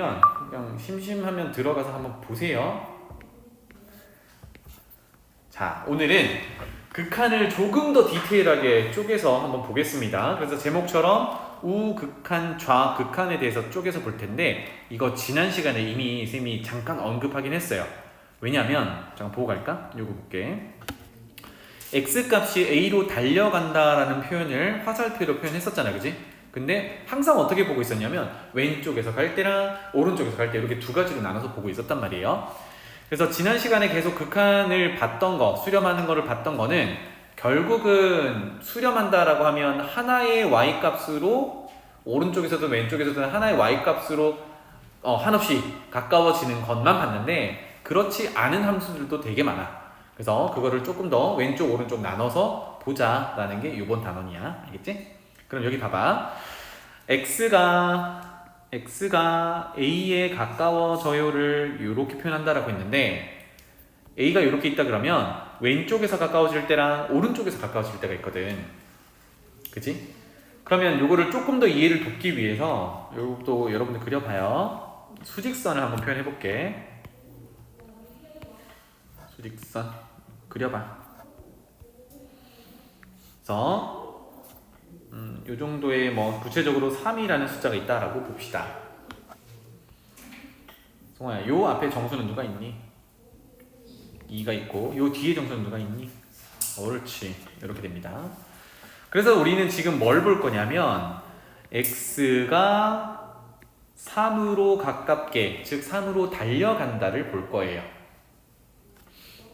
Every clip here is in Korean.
그냥 심심하면 들어가서 한번 보세요. 자, 오늘은 극한을 조금 더 디테일하게 쪼개서 한번 보겠습니다. 그래서 제목처럼 우극한, 좌극한에 대해서 쪼개서 볼 텐데, 이거 지난 시간에 이미 쌤이 잠깐 언급하긴 했어요. 왜냐면 잠깐 보고 갈까? 요거 볼게. x값이 a로 달려간다라는 표현을 화살표로 표현했었잖아, 그지? 근데 항상 어떻게 보고 있었냐면 왼쪽에서 갈 때랑 오른쪽에서 갈 때 이렇게 두 가지로 나눠서 보고 있었단 말이에요. 그래서 지난 시간에 계속 극한을 봤던 거, 수렴하는 거를 봤던 거는 결국은 수렴한다라고 하면 하나의 y값으로 오른쪽에서든 왼쪽에서든 하나의 y값으로 한없이 가까워지는 것만 봤는데 그렇지 않은 함수들도 되게 많아. 그래서 그거를 조금 더 왼쪽 오른쪽 나눠서 보자라는 게 이번 단원이야. 알겠지? 그럼 여기 봐봐. x가 a에 가까워져요를 이렇게 표현한다라고 했는데 a가 이렇게 있다 그러면 왼쪽에서 가까워질 때랑 오른쪽에서 가까워질 때가 있거든. 그치? 그러면 요거를 조금 더 이해를 돕기 위해서 요것도 여러분들 그려봐요. 수직선을 한번 표현해 볼게. 수직선 그려봐. 그래서 요 정도의 구체적으로 3이라는 숫자가 있다라고 봅시다. 송아야, 요 앞에 정수는 누가 있니? 2가 있고 요 뒤에 정수는 누가 있니? 옳지. 이렇게 됩니다. 그래서 우리는 지금 뭘 볼 거냐면 x가 3으로 가깝게, 즉 3으로 달려간다를 볼 거예요.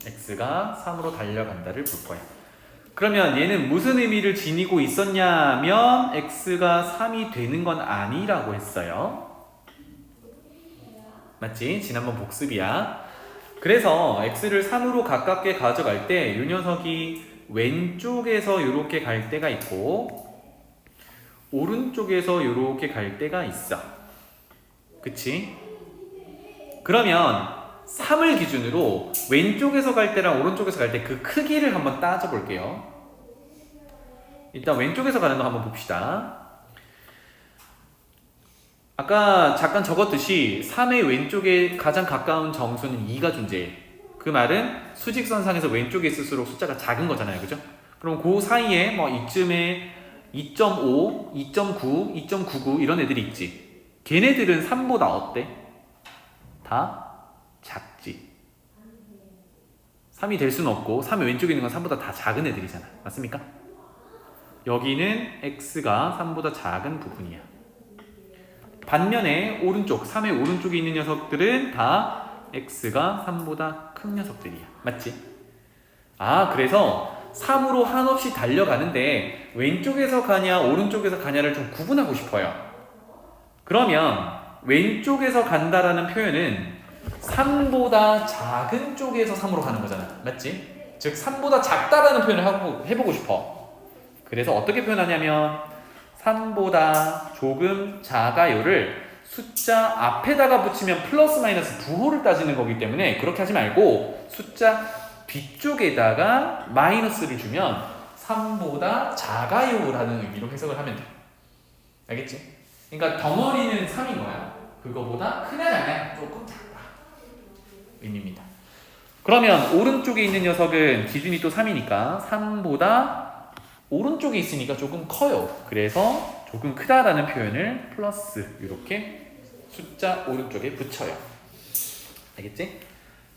x가 3으로 달려간다를 볼 거예요. 그러면 얘는 무슨 의미를 지니고 있었냐면 x가 3이 되는 건 아니라고 했어요. 맞지? 지난번 복습이야. 그래서 x를 3으로 가깝게 가져갈 때 이 녀석이 왼쪽에서 이렇게 갈 때가 있고 오른쪽에서 이렇게 갈 때가 있어. 그치? 그러면 3을 기준으로 왼쪽에서 갈 때랑 오른쪽에서 갈 때 그 크기를 한번 따져 볼게요. 일단 왼쪽에서 가는 거 한번 봅시다. 아까 잠깐 적었듯이 3의 왼쪽에 가장 가까운 정수는 2가 존재해. 그 말은 수직선상에서 왼쪽에 있을수록 숫자가 작은 거잖아요. 그죠? 그럼 그 사이에 이쯤에 2.5, 2.9, 2.99 이런 애들이 있지. 걔네들은 3보다 어때? 다 작지. 3이 될 수는 없고 3의 왼쪽에 있는 건 3보다 다 작은 애들이잖아. 맞습니까? 여기는 x가 3보다 작은 부분이야. 반면에 오른쪽, 3의 오른쪽에 있는 녀석들은 다 x가 3보다 큰 녀석들이야. 맞지? 그래서 3으로 한없이 달려가는데 왼쪽에서 가냐 오른쪽에서 가냐를 좀 구분하고 싶어요. 그러면 왼쪽에서 간다라는 표현은 3보다 작은 쪽에서 3으로 가는 거잖아. 맞지? 즉 3보다 작다라는 표현을 해보고 싶어. 그래서 어떻게 표현하냐면 3보다 조금 작아요를 숫자 앞에다가 붙이면 플러스 마이너스 부호를 따지는 거기 때문에 그렇게 하지 말고 숫자 뒤쪽에다가 마이너스를 주면 3보다 작아요라는 의미로 해석을 하면 돼. 알겠지? 그러니까 덩어리는 3인 거야. 그거보다 크냐 작냐 조금 작다 의미입니다. 그러면 오른쪽에 있는 녀석은 기준이 또 3이니까 3보다 오른쪽에 있으니까 조금 커요. 그래서 조금 크다라는 표현을 플러스 이렇게 숫자 오른쪽에 붙여요. 알겠지?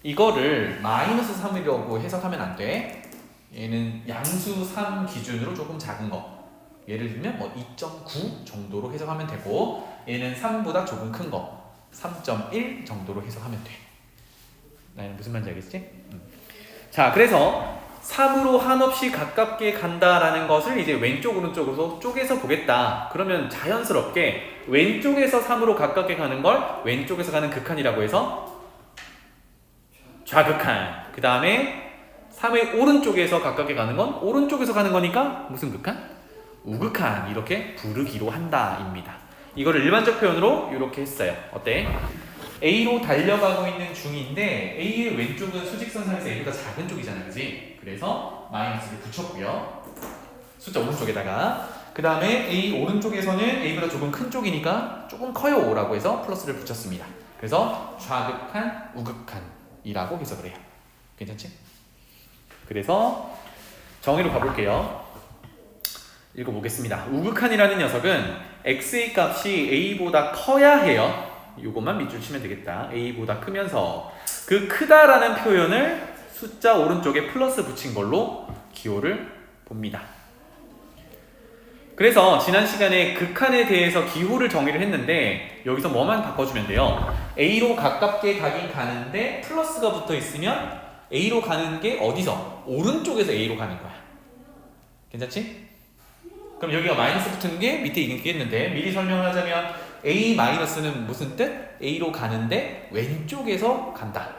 이거를 마이너스 3이라고 해석하면 안 돼. 얘는 양수 3 기준으로 조금 작은 거. 예를 들면 2.9 정도로 해석하면 되고 얘는 3보다 조금 큰 거 3.1 정도로 해석하면 돼. 나는 무슨 말인지 알겠지? 자, 그래서 3으로 한없이 가깝게 간다라는 것을 이제 왼쪽 오른쪽으로 쪼개서 보겠다. 그러면 자연스럽게 왼쪽에서 3으로 가깝게 가는 걸 왼쪽에서 가는 극한이라고 해서 좌극한. 그 다음에 3의 오른쪽에서 가깝게 가는 건 오른쪽에서 가는 거니까 무슨 극한? 우극한. 이렇게 부르기로 한다입니다. 이거를 일반적 표현으로 이렇게 했어요. 어때? A로 달려가고 있는 중인데 A의 왼쪽은 수직선상에서 A보다 작은 쪽이잖아. 그지? 그래서 마이너스를 붙였고요. 숫자 오른쪽에다가. 그 그 다음에 A 오른쪽에서는 A보다 조금 큰 쪽이니까 조금 커요 라고 해서 플러스를 붙였습니다. 그래서 좌극한, 우극한이라고 해석을 해요. 괜찮지? 그래서 정의로 가볼게요. 읽어보겠습니다. 우극한이라는 녀석은 x의 값이 a보다 커야 해요. 이것만 밑줄 치면 되겠다. a보다 크면서 그 크다라는 표현을 숫자 오른쪽에 플러스 붙인 걸로 기호를 봅니다. 그래서 지난 시간에 극한에 대해서 기호를 정의를 했는데 여기서 뭐만 바꿔주면 돼요. A로 가깝게 가긴 가는데 플러스가 붙어 있으면 A로 가는 게 어디서? 오른쪽에서 A로 가는 거야. 괜찮지? 그럼 여기가 마이너스 붙은 게 밑에 있겠는데 미리 설명을 하자면 A 마이너스는 무슨 뜻? A로 가는데 왼쪽에서 간다.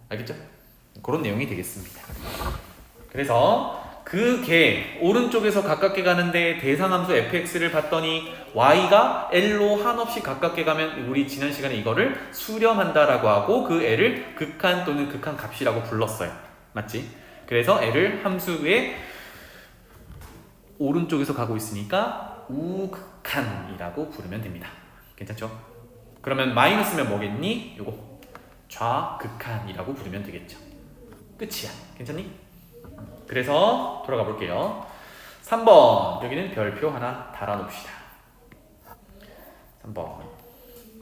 알겠죠? 그런 내용이 되겠습니다. 그래서 그 개 오른쪽에서 가깝게 가는데 대상함수 fx를 봤더니 y가 l로 한없이 가깝게 가면 우리 지난 시간에 이거를 수렴한다라고 하고 그 l을 극한 또는 극한 값이라고 불렀어요. 맞지? 그래서 l을 함수의 오른쪽에서 가고 있으니까 우극한이라고 부르면 됩니다. 괜찮죠? 그러면 마이너스면 뭐겠니? 요거 좌극한이라고 부르면 되겠죠. 끝이야. 괜찮니? 그래서 돌아가 볼게요. 3번 여기는 별표 하나 달아놓읍시다. 3번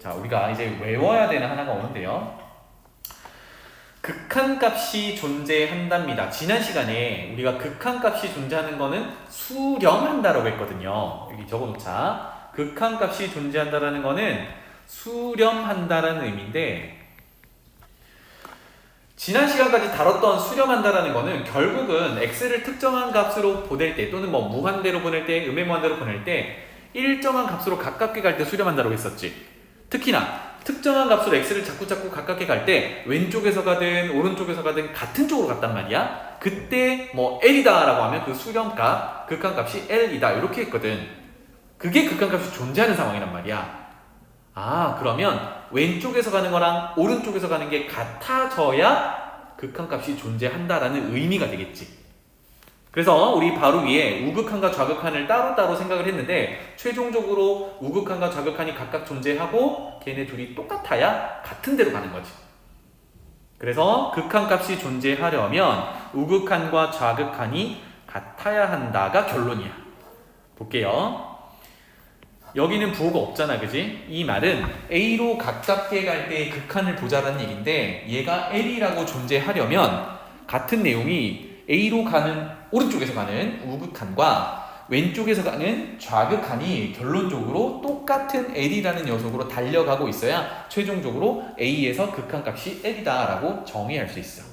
자 우리가 이제 외워야 되는 하나가 오는데요. 극한값이 존재한답니다. 지난 시간에 우리가 극한값이 존재하는 거는 수렴한다라고 했거든요. 여기 적어놓자. 극한값이 존재한다라는 거는 수렴한다라는 의미인데 지난 시간까지 다뤘던 수렴한다라는 거는 결국은 x를 특정한 값으로 보낼 때 또는 뭐 무한대로 보낼 때 음해무한대로 보낼 때 일정한 값으로 가깝게 갈 때 수렴한다라고 했었지. 특히나 특정한 값으로 x를 자꾸 가깝게 갈 때 왼쪽에서 가든 오른쪽에서 가든 같은 쪽으로 갔단 말이야. 그때 뭐 l이다 라고 하면 그 수렴값, 극한값이 l이다 이렇게 했거든. 그게 극한값이 존재하는 상황이란 말이야. 아 그러면 왼쪽에서 가는 거랑 오른쪽에서 가는 게 같아져야 극한값이 존재한다라는 의미가 되겠지. 그래서 우리 바로 위에 우극한과 좌극한을 따로따로 생각을 했는데 최종적으로 우극한과 좌극한이 각각 존재하고 걔네 둘이 똑같아야 같은 데로 가는 거지. 그래서 극한값이 존재하려면 우극한과 좌극한이 같아야 한다가 결론이야. 볼게요. 여기는 부호가 없잖아, 그지? 이 말은 A로 가깝게 갈 때의 극한을 보자라는 얘기인데 얘가 L이라고 존재하려면 같은 내용이 A로 가는 오른쪽에서 가는 우극한과 왼쪽에서 가는 좌극한이 결론적으로 똑같은 L이라는 녀석으로 달려가고 있어야 최종적으로 A에서 극한값이 L이다 라고 정의할 수 있어.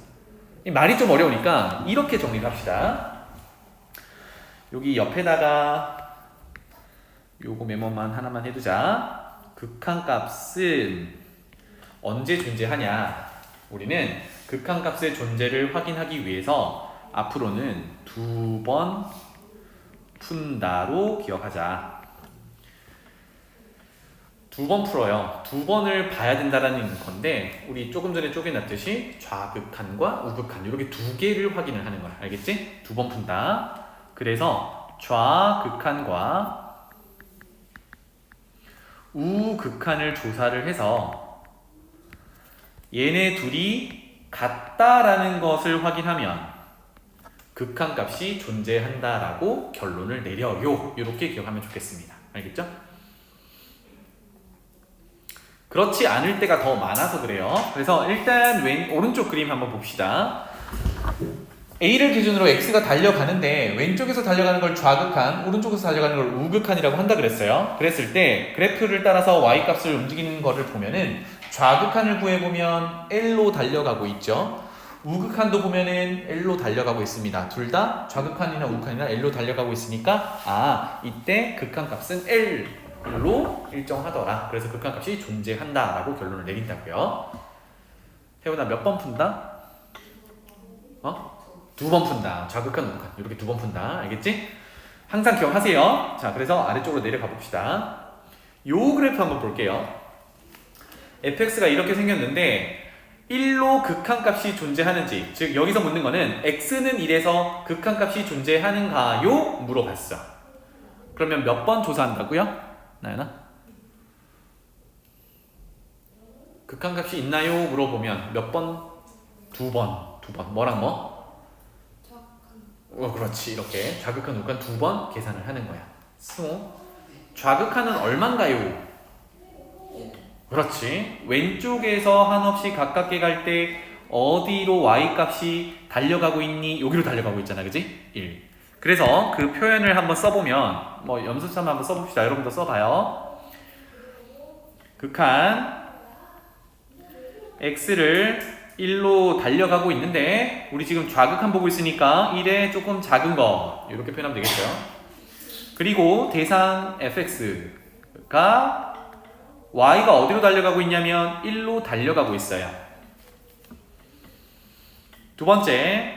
이 말이 좀 어려우니까 이렇게 정리를 합시다. 여기 옆에다가 요거 메모만 하나만 해두자. 극한값은 언제 존재하냐? 우리는 극한값의 존재를 확인하기 위해서 앞으로는 2번 푼다로 기억하자. 2번 풀어요. 2번을 봐야 된다라는 건데 우리 조금 전에 쪼개놨듯이 좌극한과 우극한 이렇게 두 개를 확인을 하는 거야. 알겠지? 2번 푼다. 그래서 좌극한과 우극한을 조사를 해서 얘네 둘이 같다라는 것을 확인하면 극한값이 존재한다라고 결론을 내려요. 이렇게 기억하면 좋겠습니다. 알겠죠? 그렇지 않을 때가 더 많아서 그래요. 그래서 일단 오른쪽 그림 한번 봅시다. A를 기준으로 X가 달려가는데 왼쪽에서 달려가는 걸 좌극한, 오른쪽에서 달려가는 걸 우극한이라고 한다 그랬어요. 그랬을 때 그래프를 따라서 Y값을 움직이는 거를 보면은 좌극한을 구해보면 L로 달려가고 있죠. 우극한도 보면은 L로 달려가고 있습니다. 둘 다 좌극한이나 우극한이나 L로 달려가고 있으니까 이때 극한값은 L로 일정하더라. 그래서 극한값이 존재한다라고 결론을 내린다고요. 태훈아 몇 번 푼다? 2번 푼다. 좌극한, 우극한 이렇게 2번 푼다. 알겠지? 항상 기억하세요. 자, 그래서 아래쪽으로 내려가 봅시다. 요 그래프 한번 볼게요. fx가 이렇게 생겼는데 1로 극한값이 존재하는지, 즉 여기서 묻는 거는 x는 1에서 극한값이 존재하는가요? 물어봤어. 그러면 몇 번 조사한다고요? 나연아? 극한값이 있나요? 물어보면 몇 번? 두 번. 뭐랑 뭐? 그렇지. 이렇게 좌극한 우극한 두 번 계산을 하는 거야. 승호. 좌극한은 얼만가요? 그렇지. 왼쪽에서 한없이 가깝게 갈 때 어디로 y값이 달려가고 있니? 여기로 달려가고 있잖아. 그지? 1. 그래서 그 표현을 한번 써보면 뭐 염습삼아 한번 써봅시다. 여러분도 써봐요. 극한 x를 1로 달려가고 있는데 우리 지금 좌극한 보고 있으니까 1에 조금 작은 거 이렇게 표현하면 되겠죠. 그리고 대상 fx가 y가 어디로 달려가고 있냐면 1로 달려가고 있어요. 두 번째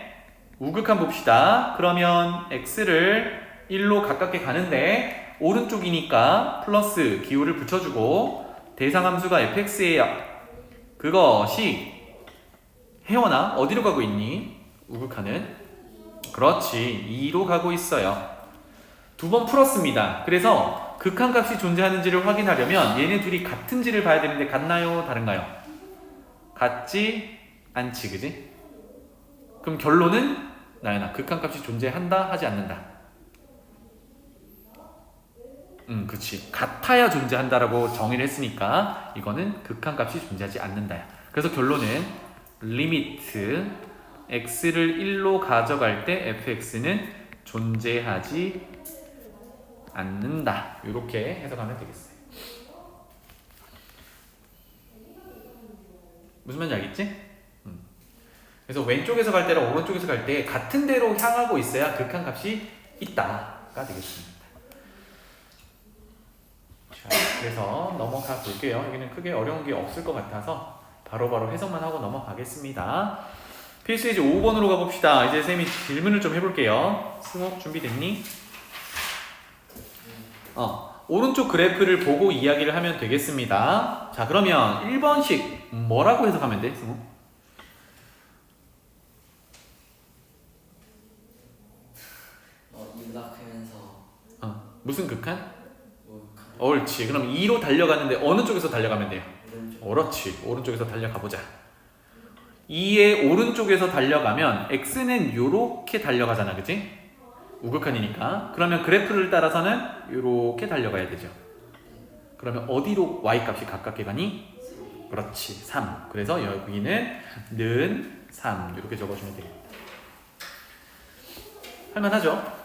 우극한 봅시다. 그러면 x를 1로 가깝게 가는데 오른쪽이니까 플러스 기호를 붙여주고 대상 함수가 fx예요. 그것이 혜원아 어디로 가고 있니? 우극한은 그렇지 2로 가고 있어요. 두 번 풀었습니다. 그래서 극한값이 존재하는지를 확인하려면 얘네 둘이 같은지를 봐야 되는데 같나요? 다른가요? 같지 않지 그지? 그럼 결론은 나연아 극한값이 존재한다 하지 않는다? 그치 같아야 존재한다라고 정의를 했으니까 이거는 극한값이 존재하지 않는다야. 그래서 결론은 리미트 x를 1로 가져갈 때 fx는 존재하지 않는다. 이렇게 해석하면 되겠어요. 무슨 말인지 알겠지? 그래서 왼쪽에서 갈 때랑 오른쪽에서 갈 때 같은 데로 향하고 있어야 극한값이 있다가 되겠습니다. 자, 그래서 넘어가 볼게요. 여기는 크게 어려운 게 없을 것 같아서 바로바로 해석만 하고 넘어가겠습니다. 필수 이제 5번으로 가봅시다. 이제 쌤이 질문을 좀 해볼게요. 승호 준비됐니? 오른쪽 그래프를 보고 이야기를 하면 되겠습니다. 자 그러면 1번씩 뭐라고 해석하면 돼? 승호? 이렇게면서 무슨 극한? 옳지. 그럼 2로 달려가는데 어느 쪽에서 달려가면 돼요? 옳지. 오른쪽에서 달려가보자. 2의 오른쪽에서 달려가면 x는 요렇게 달려가잖아. 그치? 우극한이니까. 그러면 그래프를 따라서는 요렇게 달려가야 되죠. 그러면 어디로 y값이 가깝게 가니? 그렇지. 3. 그래서 여기는 는 3 이렇게 적어주면 되겠다. 할만하죠?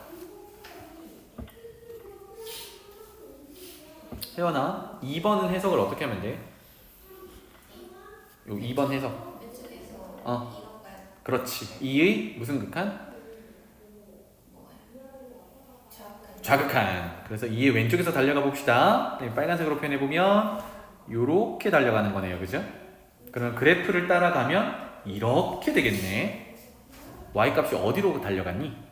혜원아 2번은 해석을 어떻게 하면 돼? 요 2번 해석 그렇지 2의 무슨 극한? 좌극한. 그래서 2의 왼쪽에서 달려가 봅시다. 빨간색으로 표현해보면 요렇게 달려가는 거네요. 그죠? 그러면 그래프를 따라가면 이렇게 되겠네. y값이 어디로 달려갔니?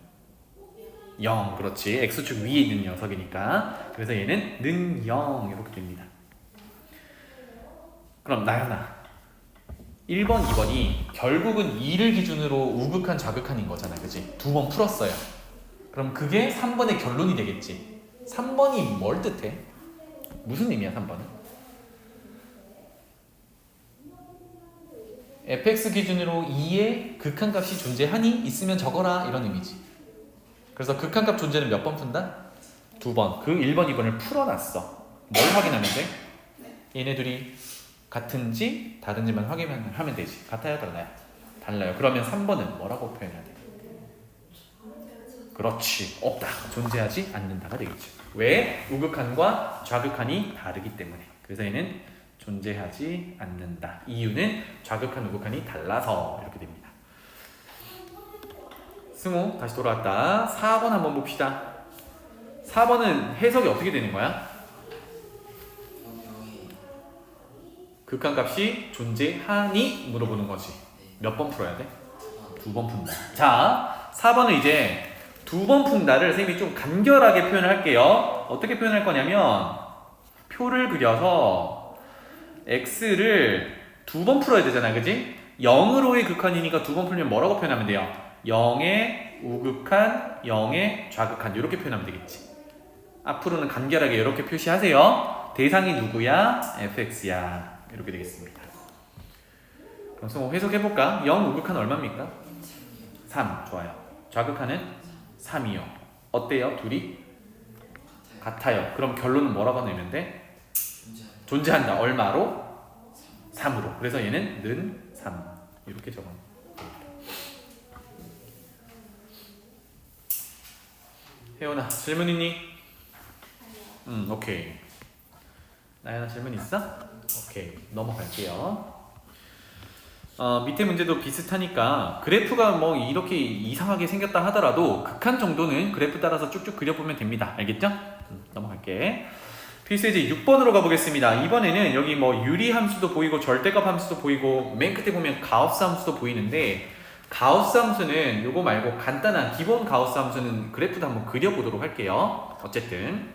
0. 그렇지. x축 위에 있는 녀석이니까. 그래서 얘는 는 0 이렇게 됩니다. 그럼 나연아 1번, 2번이 결국은 2를 기준으로 우극한, 좌극한인 거잖아. 그치? 두 번 풀었어요. 그럼 그게 3번의 결론이 되겠지. 3번이 뭘 뜻해? 무슨 의미야 3번은? fx 기준으로 2의 극한값이 존재하니? 있으면 적어라 이런 의미지. 그래서 극한값 존재는 몇 번 푼다? 2번. 그 1번, 2번을 풀어놨어. 뭘 확인하면 돼? 얘네들이 같은지 다른지만 확인하면 되지. 같아요? 달라요? 달라요. 그러면 3번은 뭐라고 표현해야 돼? 그렇지. 없다. 존재하지 않는다가 되겠죠. 왜? 우극한과 좌극한이 다르기 때문에. 그래서 얘는 존재하지 않는다. 이유는 좌극한, 우극한이 달라서 이렇게 됩니다. 승우 다시 돌아왔다. 4번 한번 봅시다. 4번은 해석이 어떻게 되는 거야? 극한값이 존재하니? 물어보는 거지. 몇 번 풀어야 돼? 2번 푼다. 자, 4번은 이제 2번 푼다를 쌤이 좀 간결하게 표현을 할게요. 어떻게 표현할 거냐면 표를 그려서 x를 2번 풀어야 되잖아. 그지? 0으로의 극한이니까 2번 풀면 뭐라고 표현하면 돼요? 0의 우극한, 0의 좌극한 이렇게 표현하면 되겠지. 앞으로는 간결하게 이렇게 표시하세요. 대상이 누구야? fx야. 이렇게 되겠습니다. 그럼 승호 해석해볼까? 0 우극한 얼마입니까? 3. 좋아요. 좌극한은 3이요. 어때요? 둘이? 같아요. 그럼 결론은 뭐라고 내면 돼? 존재한다. 얼마로? 3으로. 그래서 얘는 는 3. 이렇게 적어. 혜원아 질문 있니? 오케이. 나연아 질문 있어? 오케이. 넘어갈게요. 밑에 문제도 비슷하니까 그래프가 뭐 이렇게 이상하게 생겼다 하더라도 극한 정도는 그래프 따라서 쭉쭉 그려보면 됩니다. 알겠죠? 넘어갈게. 필수예제 6번으로 가보겠습니다. 이번에는 여기 뭐 유리함수도 보이고 절대값 함수도 보이고 맨 끝에 보면 가우스 함수도 보이는데 가우스 함수는 요거 말고 간단한 기본 가우스 함수는 그래프도 한번 그려보도록 할게요. 어쨌든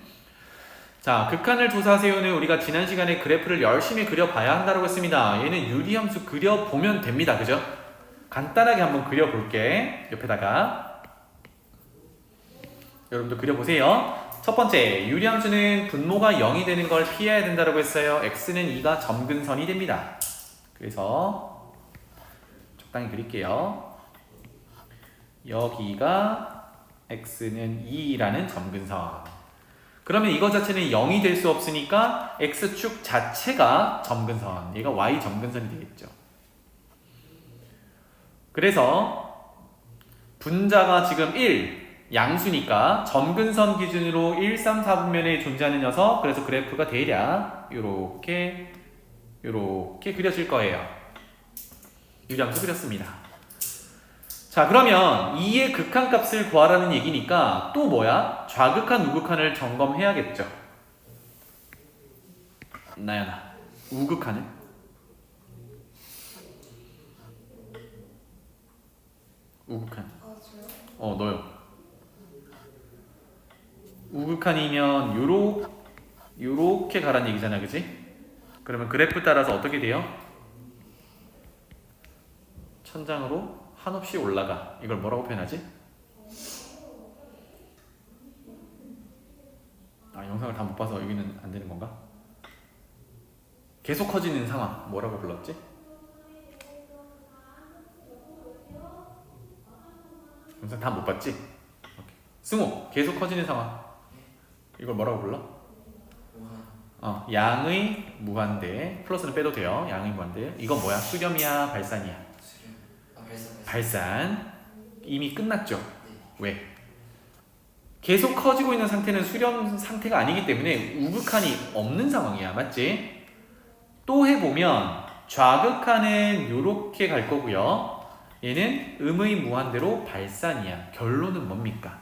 자, 극한을 조사하세요는 우리가 지난 시간에 그래프를 열심히 그려봐야 한다고 했습니다. 얘는 유리함수 그려보면 됩니다. 그죠? 간단하게 한번 그려볼게. 옆에다가 여러분도 그려보세요. 첫 번째, 유리함수는 분모가 0이 되는 걸 피해야 된다고 했어요. x는 2가 점근선이 됩니다. 그래서 적당히 그릴게요. 여기가 x는 2라는 점근선. 그러면 이거 자체는 0이 될 수 없으니까 x축 자체가 점근선, 얘가 y 점근선이 되겠죠. 그래서 분자가 지금 1, 양수니까 점근선 기준으로 1, 3, 4분면에 존재하는 녀석, 그래서 그래프가 대략 요렇게 그려질 거예요. 유리함수 그렸습니다. 자, 그러면 2의 극한값을 구하라는 얘기니까 또 뭐야? 좌극한, 우극한을 점검해야겠죠. 나연아, 우극한은? 우극한. 너요. 우극한이면 요렇게 가란 얘기잖아, 그지? 그러면 그래프 따라서 어떻게 돼요? 천장으로 한없이 올라가. 이걸 뭐라고 표현하지? 영상을 다 못 봐서 여기는 안 되는 건가? 계속 커지는 상황 뭐라고 불렀지? 영상 다 못 봤지? 오케이. 승우 계속 커지는 상황 이걸 뭐라고 불러? 양의 무한대. 플러스는 빼도 돼요. 양의 무한대. 이건 뭐야? 수렴이야? 발산이야? 발산. 이미 끝났죠? 왜? 계속 커지고 있는 상태는 수렴 상태가 아니기 때문에 우극한이 없는 상황이야. 맞지? 또 해보면 좌극한은 요렇게 갈 거고요. 얘는 음의 무한대로 발산이야. 결론은 뭡니까?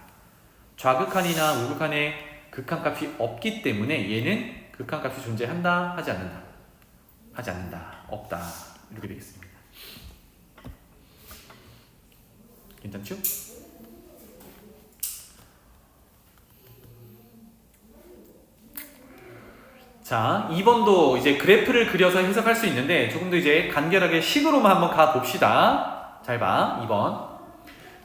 좌극한이나 우극한에 극한값이 없기 때문에 얘는 극한값이 존재한다? 하지 않는다? 하지 않는다. 없다. 이렇게 되겠습니다. 괜찮죠? 자, 2번도 이제 그래프를 그려서 해석할 수 있는데 조금 더 이제 간결하게 식으로만 한번 가봅시다. 잘 봐. 2번.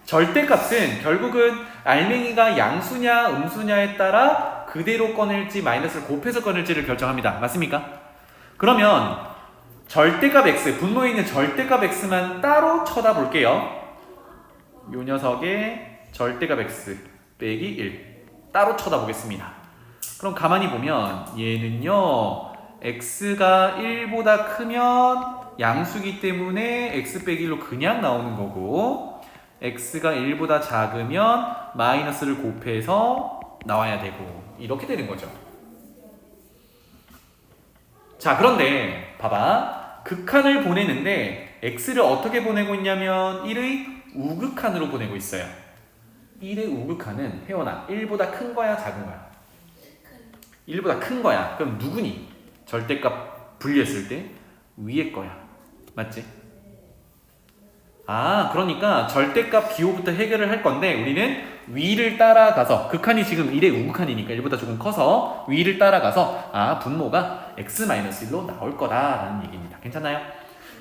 절대값은 결국은 알맹이가 양수냐 음수냐에 따라 그대로 꺼낼지 마이너스를 곱해서 꺼낼지를 결정합니다. 맞습니까? 그러면 절대값 x, 분모에 있는 절대값 x만 따로 쳐다볼게요. 요 녀석의 절대값 x 빼기 1 따로 쳐다보겠습니다. 그럼 가만히 보면 얘는요 x가 1보다 크면 양수기 때문에 x 빼기 1로 그냥 나오는 거고 x가 1보다 작으면 마이너스를 곱해서 나와야 되고 이렇게 되는 거죠. 자, 그런데 봐봐. 극한을 보내는데 x를 어떻게 보내고 있냐면 1의 우극한으로 보내고 있어요. 1의 우극한은 혜원아 1보다 큰 거야 작은 거야? 1보다 큰 거야. 그럼 누구니? 절대값 분리했을 때 위에 거야. 맞지? 그러니까 절대값 기호부터 해결을 할 건데 우리는 위를 따라가서 극한이 지금 1의 우극한이니까 1보다 조금 커서 위를 따라가서 분모가 x-1로 나올 거다라는 얘기입니다. 괜찮나요?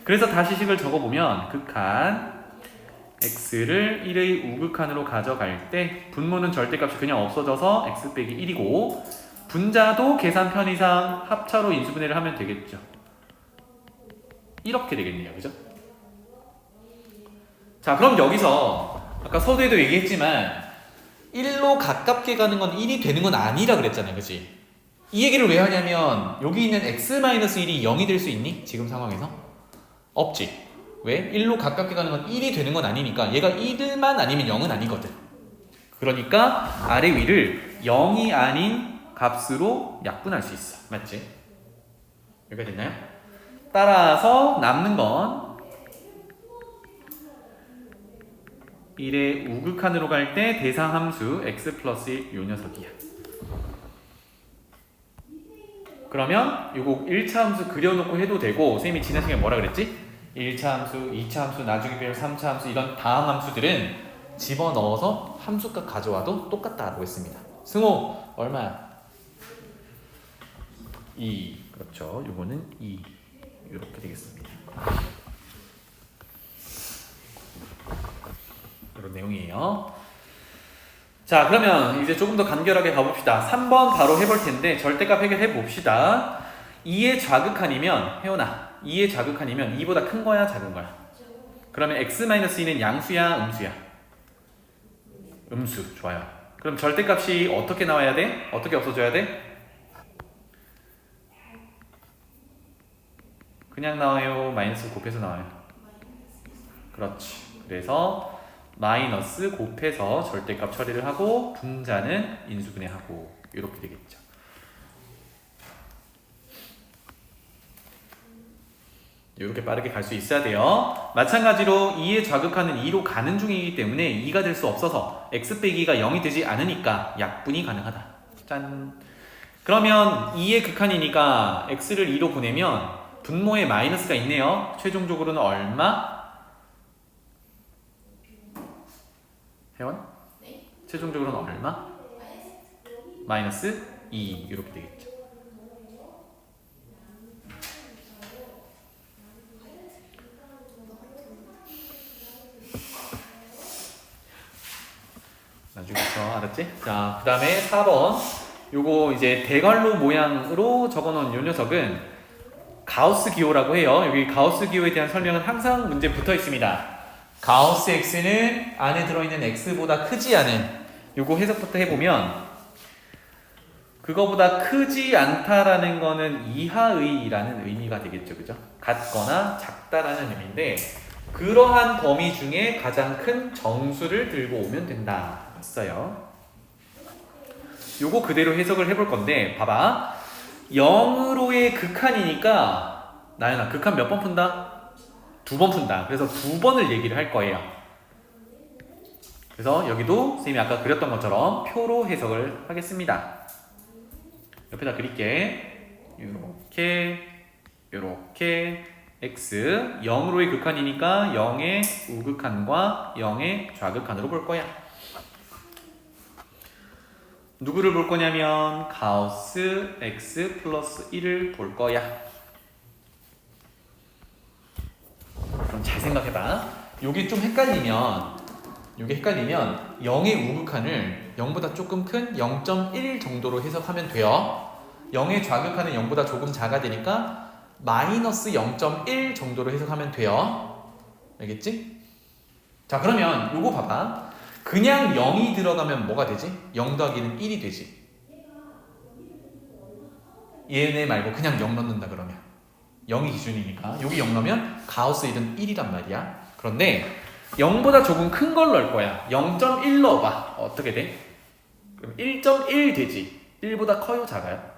그래서 다시 식을 적어보면 극한 x를 1의 우극한으로 가져갈 때 분모는 절대값이 그냥 없어져서 x 빼기 1이고 분자도 계산 편의상 합차로 인수분해를 하면 되겠죠. 이렇게 되겠네요. 그죠? 자, 그럼 여기서 아까 서두에도 얘기했지만 1로 가깝게 가는 건 1이 되는 건 아니라 그랬잖아요. 그치? 이 얘기를 왜 하냐면 여기 있는 x-1이 0이 될 수 있니? 지금 상황에서? 없지. 왜? 1로 가깝게 가는 건 1이 되는 건 아니니까 얘가 1만 아니면 0은 아니거든. 그러니까 아래 위를 0이 아닌 값으로 약분할 수 있어. 맞지? 여기가 됐나요? 따라서 남는 건 1의 우극한으로 갈 때 대상 함수 x 플러스 1 요 녀석이야. 그러면 요거 1차 함수 그려놓고 해도 되고 선생님이 지난 시간에 뭐라 그랬지? 1차 함수, 2차 함수, 나중에 배울 3차 함수 이런 다음 함수들은 집어넣어서 함수값 가져와도 똑같다라고 했습니다. 승호 얼마야? 2. 그렇죠. 요거는 2. 이렇게 되겠습니다. 이런 내용이에요. 자, 그러면 이제 조금 더 간결하게 가봅시다. 3번 바로 해볼 텐데 절대값 해결해 봅시다. 2의 좌극한이면 혜원아 2의 좌극한이면 2보다 큰 거야 작은 거야? 그러면 x-2는 양수야 음수야? 음수. 좋아요. 그럼 절대값이 어떻게 나와야 돼? 어떻게 없어져야 돼? 그냥 나와요? 마이너스 곱해서 나와요? 그렇지. 그래서 마이너스 곱해서 절대값 처리를 하고 분자는 인수분해하고 이렇게 되겠죠. 이렇게 빠르게 갈 수 있어야 돼요. 마찬가지로 2의 좌극한은 2로 가는 중이기 때문에 2가 될 수 없어서 x 빼기가 0이 되지 않으니까 약분이 가능하다. 짠. 그러면 2의 극한이니까 x를 2로 보내면 분모에 마이너스가 있네요. 최종적으로는 얼마? 혜원? 네. 최종적으로는 얼마? 마이너스 2 이렇게 되겠죠. 나중에서 알았지? 자, 그 다음에 4번 요거 이제 대괄호 모양으로 적어놓은 요 녀석은 가우스 기호라고 해요. 여기 가우스 기호에 대한 설명은 항상 문제 붙어 있습니다. 가우스 x는 안에 들어있는 x보다 크지 않은 요거 해석부터 해보면 그거보다 크지 않다라는 거는 이하의라는 의미가 되겠죠. 그죠? 같거나 작다라는 의미인데 그러한 범위 중에 가장 큰 정수를 들고 오면 된다 했어요. 요거 그대로 해석을 해볼 건데 봐봐. 0으로의 극한이니까 나연아 극한 몇 번 푼다? 2번 푼다. 그래서 2번을 얘기를 할 거예요. 그래서 여기도 선생님이 아까 그렸던 것처럼 표로 해석을 하겠습니다. 옆에다 그릴게. 요렇게 x 0으로의 극한이니까 0의 우극한과 0의 좌극한으로 볼 거야. 누구를 볼 거냐면 가우스 x 플러스 1을 볼 거야. 그럼 잘 생각해봐. 요게 좀 헷갈리면 0의 우극한을 0보다 조금 큰 0.1 정도로 해석하면 돼요. 0의 좌극한은 0보다 조금 작아 되니까 마이너스 0.1 정도로 해석하면 돼요. 알겠지? 자, 그러면 요거 봐봐. 그냥 0이 들어가면 뭐가 되지? 0 더하기는 1이 되지. 얘네 말고 그냥 0 넣는다 그러면 0이 기준이니까 여기 0 넣으면 가우스 1은 1이란 말이야. 그런데 0보다 조금 큰 걸 넣을 거야. 0.1 넣어봐. 어떻게 돼? 그럼 1.1 되지. 1보다 커요? 작아요?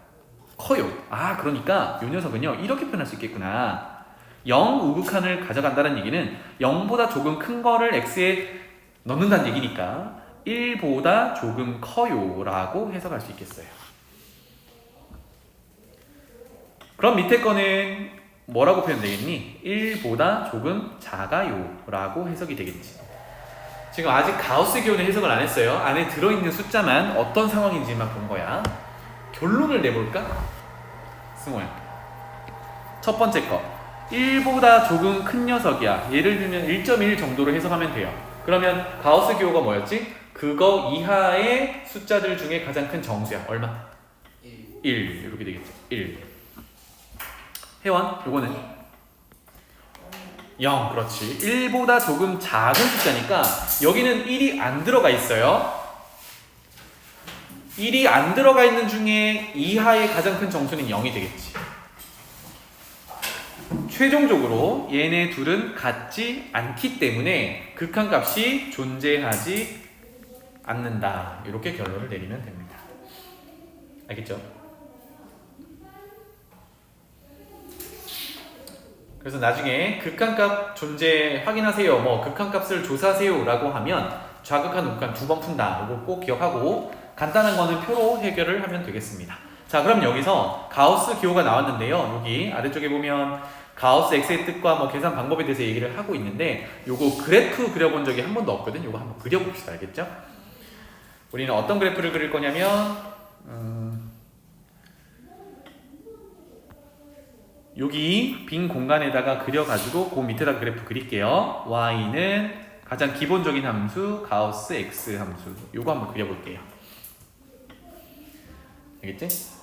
커요. 아, 그러니까 이 녀석은요 이렇게 표현할 수 있겠구나. 0 우극한을 가져간다는 얘기는 0보다 조금 큰 거를 x에 넣는다는 얘기니까 1보다 조금 커요 라고 해석할 수 있겠어요. 그럼 밑에 거는 뭐라고 표현되겠니? 1보다 조금 작아요 라고 해석이 되겠지. 지금 아직 가우스 기호는 해석을 안 했어요. 안에 들어있는 숫자만 어떤 상황인지만 본 거야. 결론을 내볼까? 승호야, 첫 번째 거 1보다 조금 큰 녀석이야. 예를 들면 1.1 정도로 해석하면 돼요. 그러면 가우스 기호가 뭐였지? 그거 이하의 숫자들 중에 가장 큰 정수야. 얼마? 1 1 이렇게 되겠죠. 1. 혜원, 요거는 0. 그렇지. 1보다 조금 작은 숫자니까 여기는 1이 안 들어가 있어요. 1이 안 들어가 있는 중에 이하의 가장 큰 정수는 0이 되겠지. 최종적으로 얘네 둘은 같지 않기 때문에 극한값이 존재하지 않는다. 이렇게 결론을 내리면 됩니다. 알겠죠? 그래서 나중에 극한값 존재 확인하세요. 뭐 극한값을 조사하세요 라고 하면 좌극한 우극한 두 번 푼다. 이거 꼭 기억하고 간단한 거는 표로 해결을 하면 되겠습니다. 자, 그럼 여기서 가우스 기호가 나왔는데요. 여기 아래쪽에 보면 가우스 x의 뜻과 뭐 계산 방법에 대해서 얘기를 하고 있는데 요거 그래프 그려본 적이 한 번도 없거든. 요거 한번 그려봅시다. 알겠죠? 우리는 어떤 그래프를 그릴 거냐면 여기 빈 공간에다가 그려가지고 그 밑에다 그래프 그릴게요. y는 가장 기본적인 함수 가우스 x 함수 요거 한번 그려볼게요. 알겠지?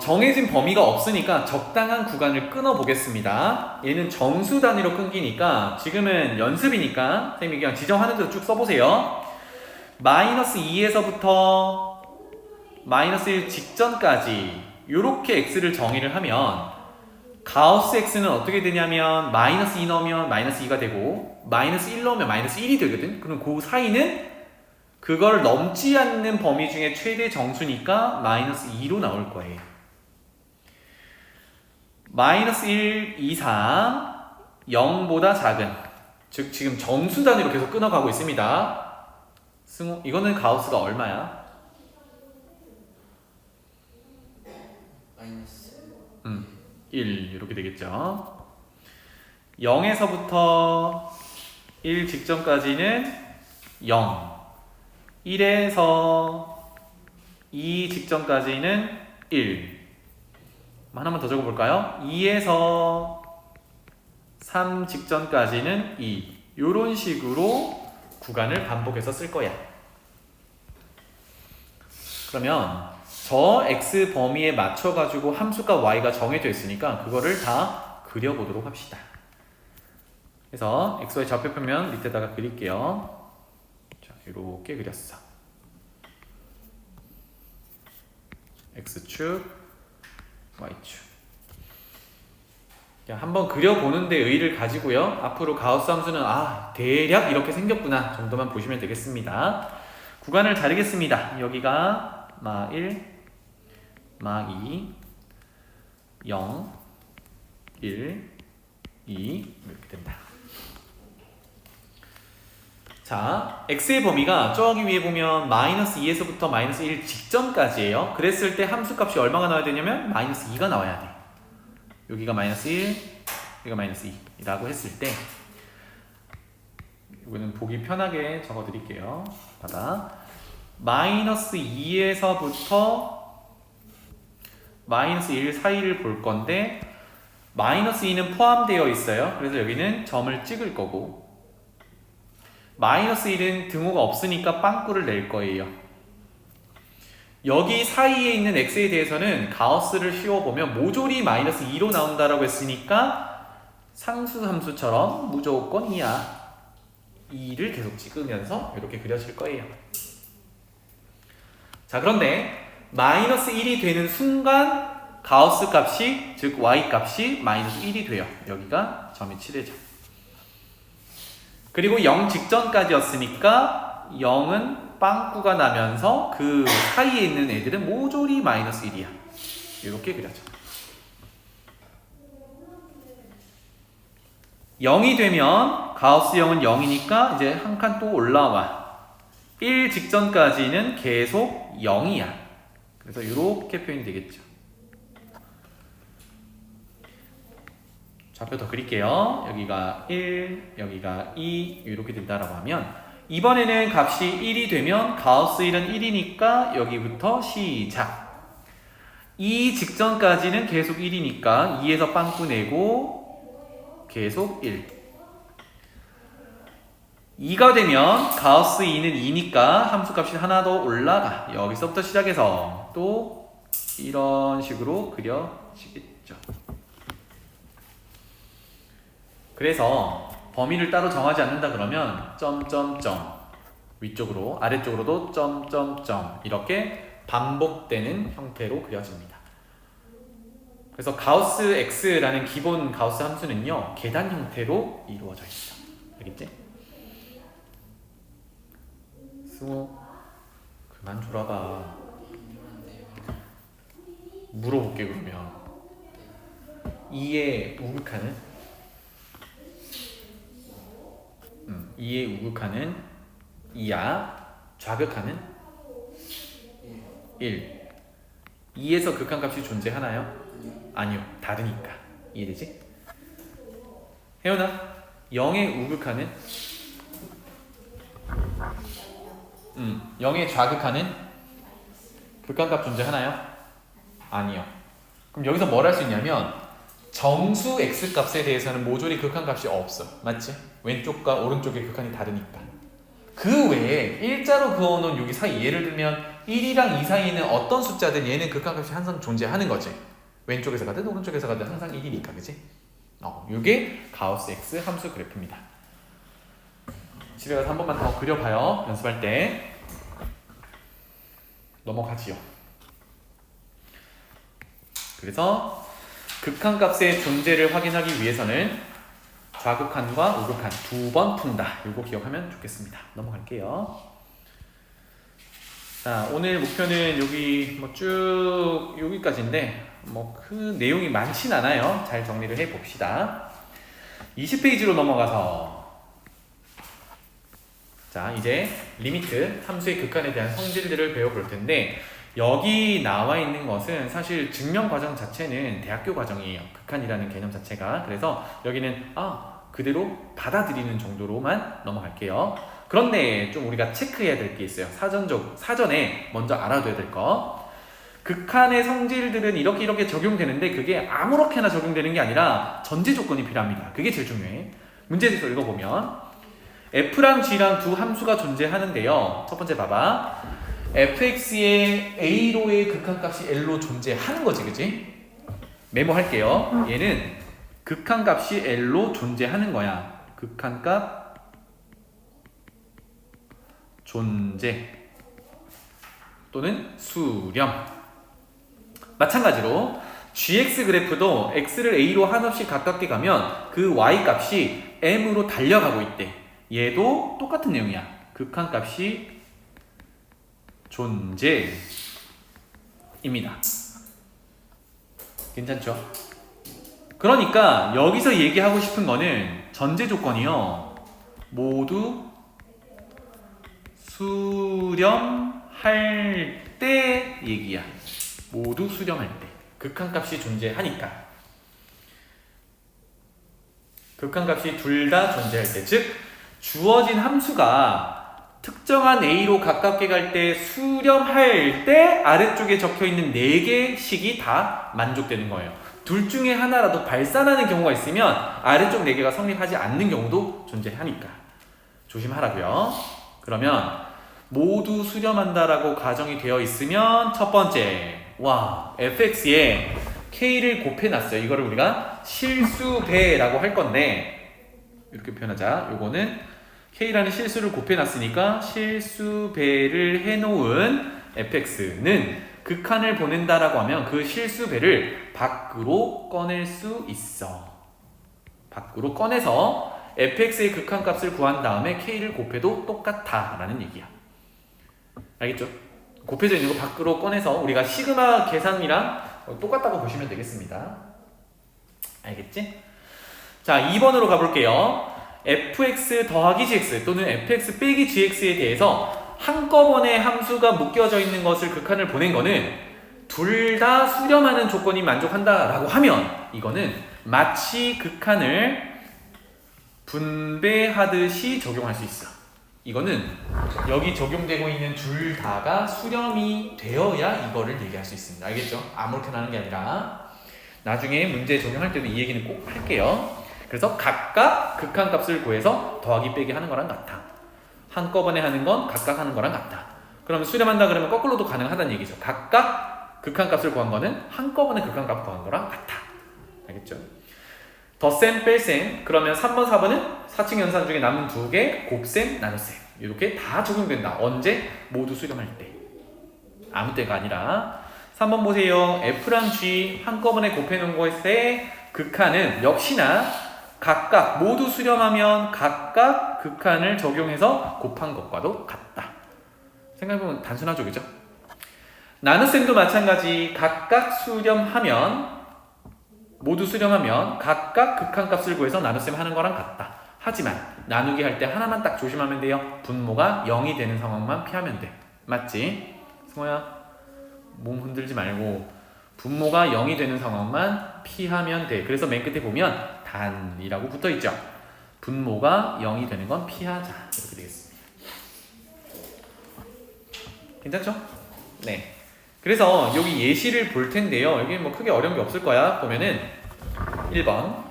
정해진 범위가 없으니까 적당한 구간을 끊어 보겠습니다. 얘는 정수 단위로 끊기니까 지금은 연습이니까 선생님이 그냥 지정하는 대로 쭉 써보세요. 마이너스 2에서부터 마이너스 1 직전까지 이렇게 x를 정의를 하면 가우스 x는 어떻게 되냐면 마이너스 2 넣으면 마이너스 2가 되고 마이너스 1 넣으면 마이너스 1이 되거든. 그럼 그 사이는 그걸 넘지 않는 범위 중에 최대 정수니까 마이너스 2로 나올 거예요. 마이너스 1 이상 0보다 작은, 즉 지금 정수 단위로 계속 끊어가고 있습니다. 승우, 이거는 가우스가 얼마야? 마이너스 1 이렇게 되겠죠. 0에서부터 1 직전까지는 0, 1에서 2 직전까지는 1. 하나만 더 적어볼까요? 2에서 3 직전까지는 2. 이런 식으로 구간을 반복해서 쓸 거야. 그러면 저 x 범위에 맞춰가지고 함수값 y가 정해져 있으니까 그거를 다 그려보도록 합시다. 그래서 xy 좌표표면 밑에다가 그릴게요. 자, 이렇게 그렸어. x축, y축. 그냥 한번 그려보는데 의의를 가지고요. 앞으로 가우스 함수는 대략 이렇게 생겼구나 정도만 보시면 되겠습니다. 구간을 자르겠습니다. 여기가 마 1, 마 2, 0, 1, 2 이렇게 된다. 자, x의 범위가 저기 위에 보면 마이너스 2에서부터 마이너스 1 직전까지예요. 그랬을 때 함수값이 얼마가 나와야 되냐면 마이너스 2가 나와야 돼. 여기가 마이너스 1, 여기가 마이너스 2라고 했을 때 이거는 보기 편하게 적어드릴게요. 봐봐. 마이너스 2에서부터 마이너스 1 사이를 볼 건데 마이너스 2는 포함되어 있어요. 그래서 여기는 점을 찍을 거고 마이너스 1은 등호가 없으니까 빵꾸를 낼 거예요. 여기 사이에 있는 x에 대해서는 가우스를 씌워보면 모조리 마이너스 2로 나온다라고 했으니까 상수 함수처럼 무조건 2야. 2를 계속 찍으면서 이렇게 그려질 거예요. 자, 그런데 마이너스 1이 되는 순간 가우스 값이, 즉 y 값이 마이너스 1이 돼요. 여기가 점이 칠해져. 그리고 0 직전까지였으니까 0은 빵꾸가 나면서 그 사이에 있는 애들은 모조리 마이너스 1이야. 이렇게 그려져. 0이 되면 가우스 0은 0이니까 이제 한 칸 또 올라와. 1 직전까지는 계속 0이야. 그래서 이렇게 표현이 되겠죠. 좌표 더 그릴게요. 여기가 1, 여기가 2 이렇게 된다라고 하면 이번에는 값이 1이 되면 가우스 1은 1이니까 여기부터 시작. 2 직전까지는 계속 1이니까 2에서 빵꾸 내고 계속 1. 2가 되면 가우스 2는 2니까 함수값이 하나 더 올라가. 여기서부터 시작해서 또 이런 식으로 그려지겠죠. 그래서 범위를 따로 정하지 않는다 그러면 점점점 위쪽으로 아래쪽으로도 점점점 이렇게 반복되는 형태로 그려집니다. 그래서 가우스 x라는 기본 가우스 함수는요 계단 형태로 이루어져 있어. 알겠지? 승우 그만 졸아봐. 물어볼게 그러면 2의 우극하는 2의 우극하는 2야 좌극하는 1 2에서 극한값이 존재하나요? 아니요 다르니까. 이해되지? 혜연아 0의 우극하는 0의 좌극하는 극한값 존재하나요? 아니요. 그럼 여기서 뭘 할 수 있냐면 정수 x값에 대해서는 모조리 극한값이 없어. 맞지? 왼쪽과 오른쪽의 극한이 다르니까. 그 외에 일자로 그어놓은 여기 사이 예를 들면 1이랑 2 사이에는 어떤 숫자든 얘는 극한값이 항상 존재하는 거지. 왼쪽에서 가든 오른쪽에서 가든 항상 1이니까. 그치? 이게 가우스 x 함수 그래프입니다. 집에 가서 한 번만 더 그려봐요. 연습할 때. 넘어가지요. 그래서 극한값의 존재를 확인하기 위해서는 좌극한과 우극한 두 번 푼다. 이거 기억하면 좋겠습니다. 넘어갈게요. 자, 오늘 목표는 여기 쭉 여기까지인데 그 내용이 많진 않아요. 잘 정리를 해봅시다. 20페이지로 넘어가서 자, 이제 리미트, 함수의 극한에 대한 성질들을 배워볼 텐데 여기 나와 있는 것은 사실 증명 과정 자체는 대학교 과정이에요. 극한이라는 개념 자체가. 그래서 여기는 그대로 받아들이는 정도로만 넘어갈게요. 그런데 좀 우리가 체크해야 될 게 있어요. 사전에 먼저 알아둬야 될 거. 극한의 성질들은 이렇게 적용되는데 그게 아무렇게나 적용되는 게 아니라 전제 조건이 필요합니다. 그게 제일 중요해. 문제에서 읽어보면 f랑 g랑 두 함수가 존재하는데요. 첫 번째 봐봐. fx의 a로의 극한값이 l로 존재하는 거지, 그치? 메모할게요. 얘는 극한값이 l로 존재하는 거야. 극한값 존재 또는 수렴. 마찬가지로 gx 그래프도 x를 a로 한없이 가깝게 가면 그 y 값이 m으로 달려가고 있대. 얘도 똑같은 내용이야. 극한값이 존재입니다. 괜찮죠? 그러니까 여기서 얘기하고 싶은 거는 전제 조건이요. 모두 수렴할 때 얘기야. 모두 수렴할 때. 극한값이 존재하니까. 극한값이 둘 다 존재할 때. 즉 주어진 함수가 특정한 A로 가깝게 갈 때 수렴할 때 아래쪽에 적혀있는 4개의 식이 다 만족되는 거예요. 둘 중에 하나라도 발산하는 경우가 있으면 아래쪽 4개가 성립하지 않는 경우도 존재하니까 조심하라고요. 그러면 모두 수렴한다라고 가정이 되어 있으면 첫 번째 fx에 k를 곱해놨어요. 이거를 우리가 실수배라고 할 건데 이렇게 표현하자. 요거는 k라는 실수를 곱해놨으니까 실수배를 해놓은 fx는 극한을 보낸다라고 하면 그 실수배를 밖으로 꺼낼 수 있어. 밖으로 꺼내서 fx의 극한값을 구한 다음에 k를 곱해도 똑같아 라는 얘기야. 알겠죠? 곱해져 있는 거 밖으로 꺼내서 우리가 시그마 계산이랑 똑같다고 보시면 되겠습니다. 알겠지? 자, 2번으로 가볼게요. fx 더하기 gx 또는 fx 빼기 gx에 대해서 한꺼번에 함수가 묶여져 있는 것을 극한을 보낸 거는 둘 다 수렴하는 조건이 만족한다라고 하면 이거는 마치 극한을 분배하듯이 적용할 수 있어. 이거는 여기 적용되고 있는 둘 다가 수렴이 되어야 이거를 얘기할 수 있습니다. 알겠죠? 아무렇게나 하는 게 아니라 나중에 문제 적용할 때도 이 얘기는 꼭 할게요. 그래서 각각 극한값을 구해서 더하기 빼기 하는 거랑 같아. 한꺼번에 하는 건 각각 하는 거랑 같다. 그러면 수렴한다 그러면 거꾸로도 가능하다는 얘기죠. 각각 극한값을 구한 거는 한꺼번에 극한값 구한 거랑 같다. 알겠죠? 덧셈, 뺄셈. 그러면 3번, 4번은 사칙 연산 중에 남은 2개, 곱셈, 나눗셈. 이렇게 다 적용된다. 언제? 모두 수렴할 때. 아무 때가 아니라. 3번 보세요. F랑 G 한꺼번에 곱해놓은 것의 극한은 역시나 각각 모두 수렴하면 각각 극한을 적용해서 곱한 것과도 같다. 생각해보면 단순하죠, 그죠? 나눗셈도 마찬가지. 각각 수렴하면 모두 수렴하면 각각 극한값을 구해서 나눗셈 하는 거랑 같다. 하지만 나누기 할 때 하나만 딱 조심하면 돼요. 분모가 0이 되는 상황만 피하면 돼. 맞지? 승호야, 몸 흔들지 말고 분모가 0이 되는 상황만 피하면 돼. 그래서 맨 끝에 보면 단이라고 붙어있죠. 분모가 0이 되는 건 피하자. 이렇게 되겠습니다. 괜찮죠? 네. 그래서 여기 예시를 볼 텐데요. 여기 뭐 크게 어려운 게 없을 거야. 보면은 1번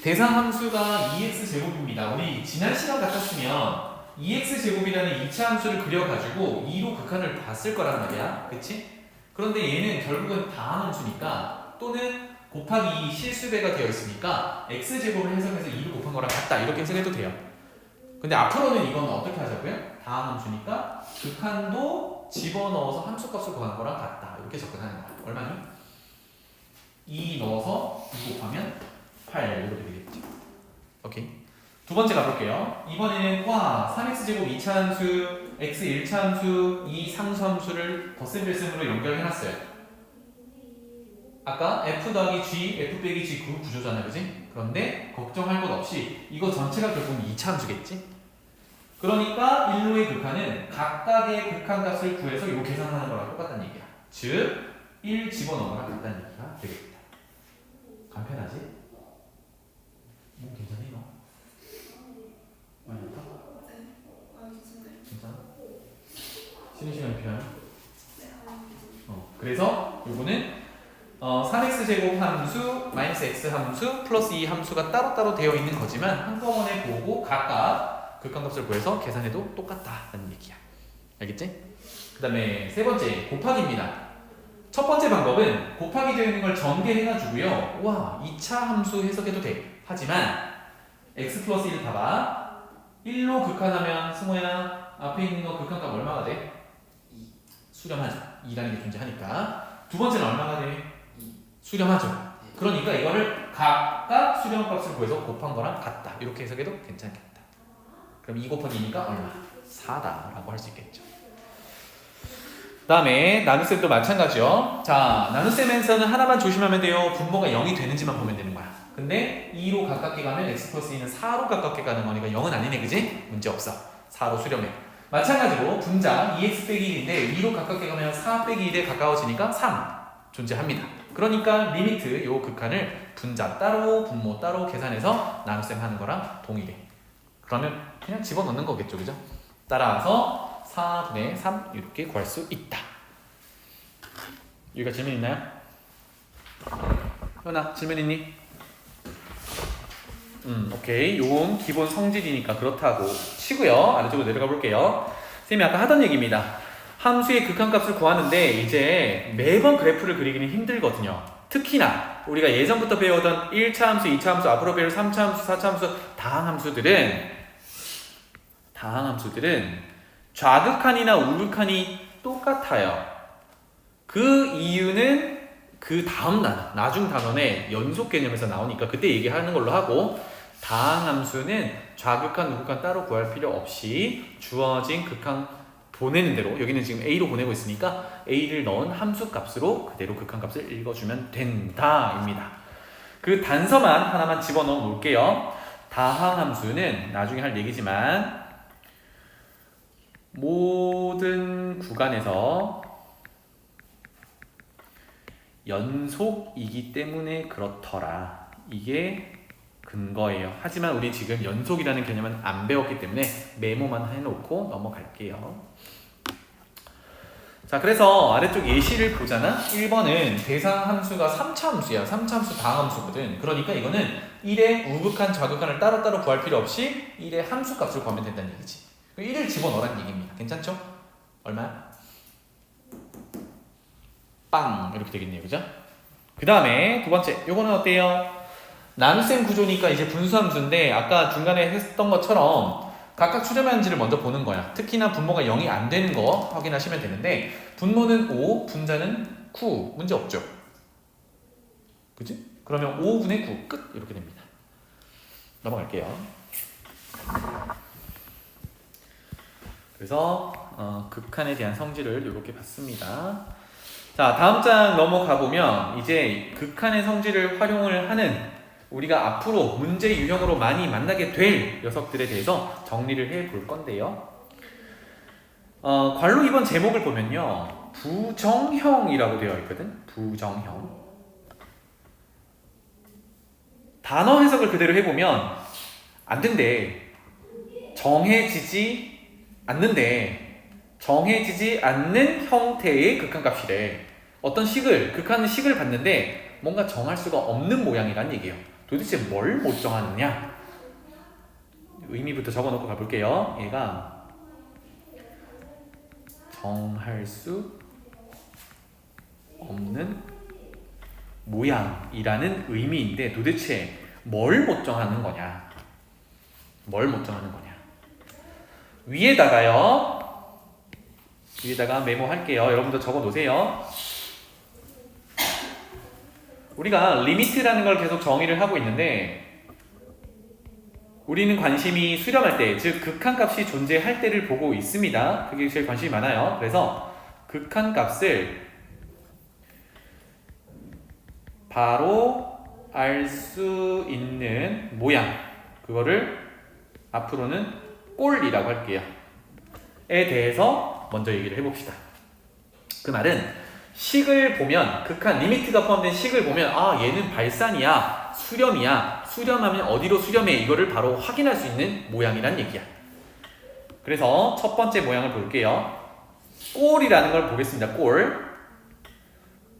대상 함수가 2x제곱입니다. 우리 지난 시간 같았으면 2x제곱이라는 2차 함수를 그려가지고 2로 극한을 봤을 거란 말이야. 그치? 그런데 얘는 결국은 다항 함수니까 또는 곱하기 2 실수배가 되어 있으니까 x제곱을 해석해서 2로 곱한 거랑 같다. 이렇게 해석해도 돼요. 근데 앞으로는 이건 어떻게 하자고요? 다항 함수니까 극한도 집어넣어서 함수값을 구하는 거랑 같다. 이렇게 접근하는 거야. 얼마니? 2 넣어서 2 곱하면 8 이렇게 되겠죠. 오케이. 두 번째 가볼게요. 이번에는 3x제곱 2차 함수, x 1차 함수, 이 상수 함수를 덧셈 뺄셈으로 연결해놨어요. 아까 f 더하기 g, f 빼기 g 그 구조잖아요, 그지? 그런데 걱정할 것 없이 이거 전체가 결국 2차 함수겠지? 그러니까 1로의 극한은 각각의 극한값을 구해서 요 계산하는 거랑 똑같다는 얘기야. 즉, 1 집어넣은 거랑 같다는 얘기가 되겠다. 간편하지? 뭐 괜찮니 너? 많이 할까? 네. 괜찮아요. 괜찮아? 쉬는 시간이 필요하니? 네. 그래서 요거는 3x제곱 함수, 마이너스 x 함수, 플러스 2 함수가 따로따로 되어 있는 거지만 한꺼번에 보고 각각 극한값을 구해서 계산해도 똑같다는 얘기야. 알겠지? 그 다음에 세 번째, 곱하기입니다. 첫 번째 방법은 곱하기 되어 있는 걸 전개해가지고요. 2차 함수 해석해도 돼. 하지만 x 플러스 1 봐봐. 1로 극한하면 승호야 앞에 있는 거 극한값 얼마가 돼? 2. 수렴하죠. 2라는 게 존재하니까. 두 번째는 얼마가 돼? 2. 수렴하죠. 네. 그러니까 이거를 각각 수렴값을 구해서 곱한 거랑 같다. 이렇게 해석해도 괜찮겠다. 그럼 2 곱하기 2니까 얼마? 4다라고 할 수 있겠죠. 그 다음에 나눗셈도 마찬가지요. 자, 나눗셈에서는 하나만 조심하면 돼요. 분모가 0이 되는지만 보면 되는 거야. 근데 2로 가깝게 가면 x 플러스 2는 4로 가깝게 가는 거니까 0은 아니네, 그지? 문제 없어. 4로 수렴해. 마찬가지로 분자 2x 빼기 1인데 2로 가깝게 가면 4 빼기 1에 가까워지니까 3 존재합니다. 그러니까 리미트 요 극한을 분자 따로 분모 따로 계산해서 나눗셈 하는 거랑 동일해. 그러면 그냥 집어넣는 거겠죠, 그죠? 따라서 4분의 3 이렇게 구할 수 있다. 여기가 질문 있나요? 현아 질문 있니? 오케이. 요건 기본 성질이니까 그렇다고 치고요. 아래쪽으로 내려가 볼게요. 선생님이 아까 하던 얘기입니다. 함수의 극한값을 구하는데 이제 매번 그래프를 그리기는 힘들거든요. 특히나 우리가 예전부터 배우던 1차 함수, 2차 함수, 앞으로 배울 3차 함수, 4차 함수, 다항함수들은 좌극한이나 우극한이 똑같아요. 그 이유는 그 다음 나중 단원의 연속 개념에서 나오니까 그때 얘기하는 걸로 하고, 다항함수는 좌극한, 우극한 따로 구할 필요 없이 주어진 극한 보내는 대로, 여기는 지금 A로 보내고 있으니까 A를 넣은 함수 값으로 그대로 극한 값을 읽어주면 된다 입니다. 그 단서만 하나만 집어넣어 놓을게요. 다항함수는 나중에 할 얘기지만 모든 구간에서 연속이기 때문에 그렇더라. 이게 근거예요. 하지만 우리 지금 연속이라는 개념은 안 배웠기 때문에 메모만 해놓고 넘어갈게요. 자, 자, 그래서 아래쪽 예시를 보잖아. 1번은 대상 함수가 3차 함수야. 3차 함수 다항 함수거든. 그러니까 이거는 1의 우극한 좌극한을 따로따로 구할 필요 없이 1의 함수 값을 구하면 된다는 얘기지. 1을 집어넣으라는 얘기입니다. 괜찮죠? 얼마야? 빵! 이렇게 되겠네요. 그죠? 그 다음에 두 번째. 요거는 어때요? 나눗셈 구조니까 이제 분수함수인데 아까 중간에 했던 것처럼 각각 수렴하는지를 먼저 보는 거야. 특히나 분모가 0이 안 되는 거 확인하시면 되는데 분모는 5, 분자는 9. 문제 없죠? 그치? 그러면 5분의 9 끝! 이렇게 됩니다. 넘어갈게요. 그래서 극한에 대한 성질을 이렇게 봤습니다. 자, 다음 장 넘어가 보면 이제 극한의 성질을 활용을 하는 우리가 앞으로 문제 유형으로 많이 만나게 될 녀석들에 대해서 정리를 해 볼 건데요. 괄호 2번 제목을 보면요. 부정형이라고 되어 있거든. 부정형. 단어 해석을 그대로 해보면 안 된대. 정해지지 않는 형태의 극한값이래. 어떤 식을, 극한 식을 봤는데 뭔가 정할 수가 없는 모양이란 얘기예요. 도대체 뭘 못 정하느냐? 의미부터 적어놓고 가볼게요. 얘가 정할 수 없는 모양이라는 의미인데 도대체 뭘 못 정하는 거냐? 뭘 못 정하는 거냐? 위에다가 메모할게요. 여러분도 적어 놓으세요. 우리가 리미트라는 걸 계속 정의를 하고 있는데 우리는 관심이 수렴할 때, 즉 극한값이 존재할 때를 보고 있습니다. 그게 제일 관심이 많아요. 그래서 극한값을 바로 알 수 있는 모양, 그거를 앞으로는 꼴이라고 할게요. 에 대해서 먼저 얘기를 해봅시다. 그 말은 식을 보면, 극한 리미트가 포함된 식을 보면 얘는 발산이야, 수렴이야, 수렴하면 어디로 수렴해, 이거를 바로 확인할 수 있는 모양이란 얘기야. 그래서 첫 번째 모양을 볼게요. 꼴이라는 걸 보겠습니다. 꼴.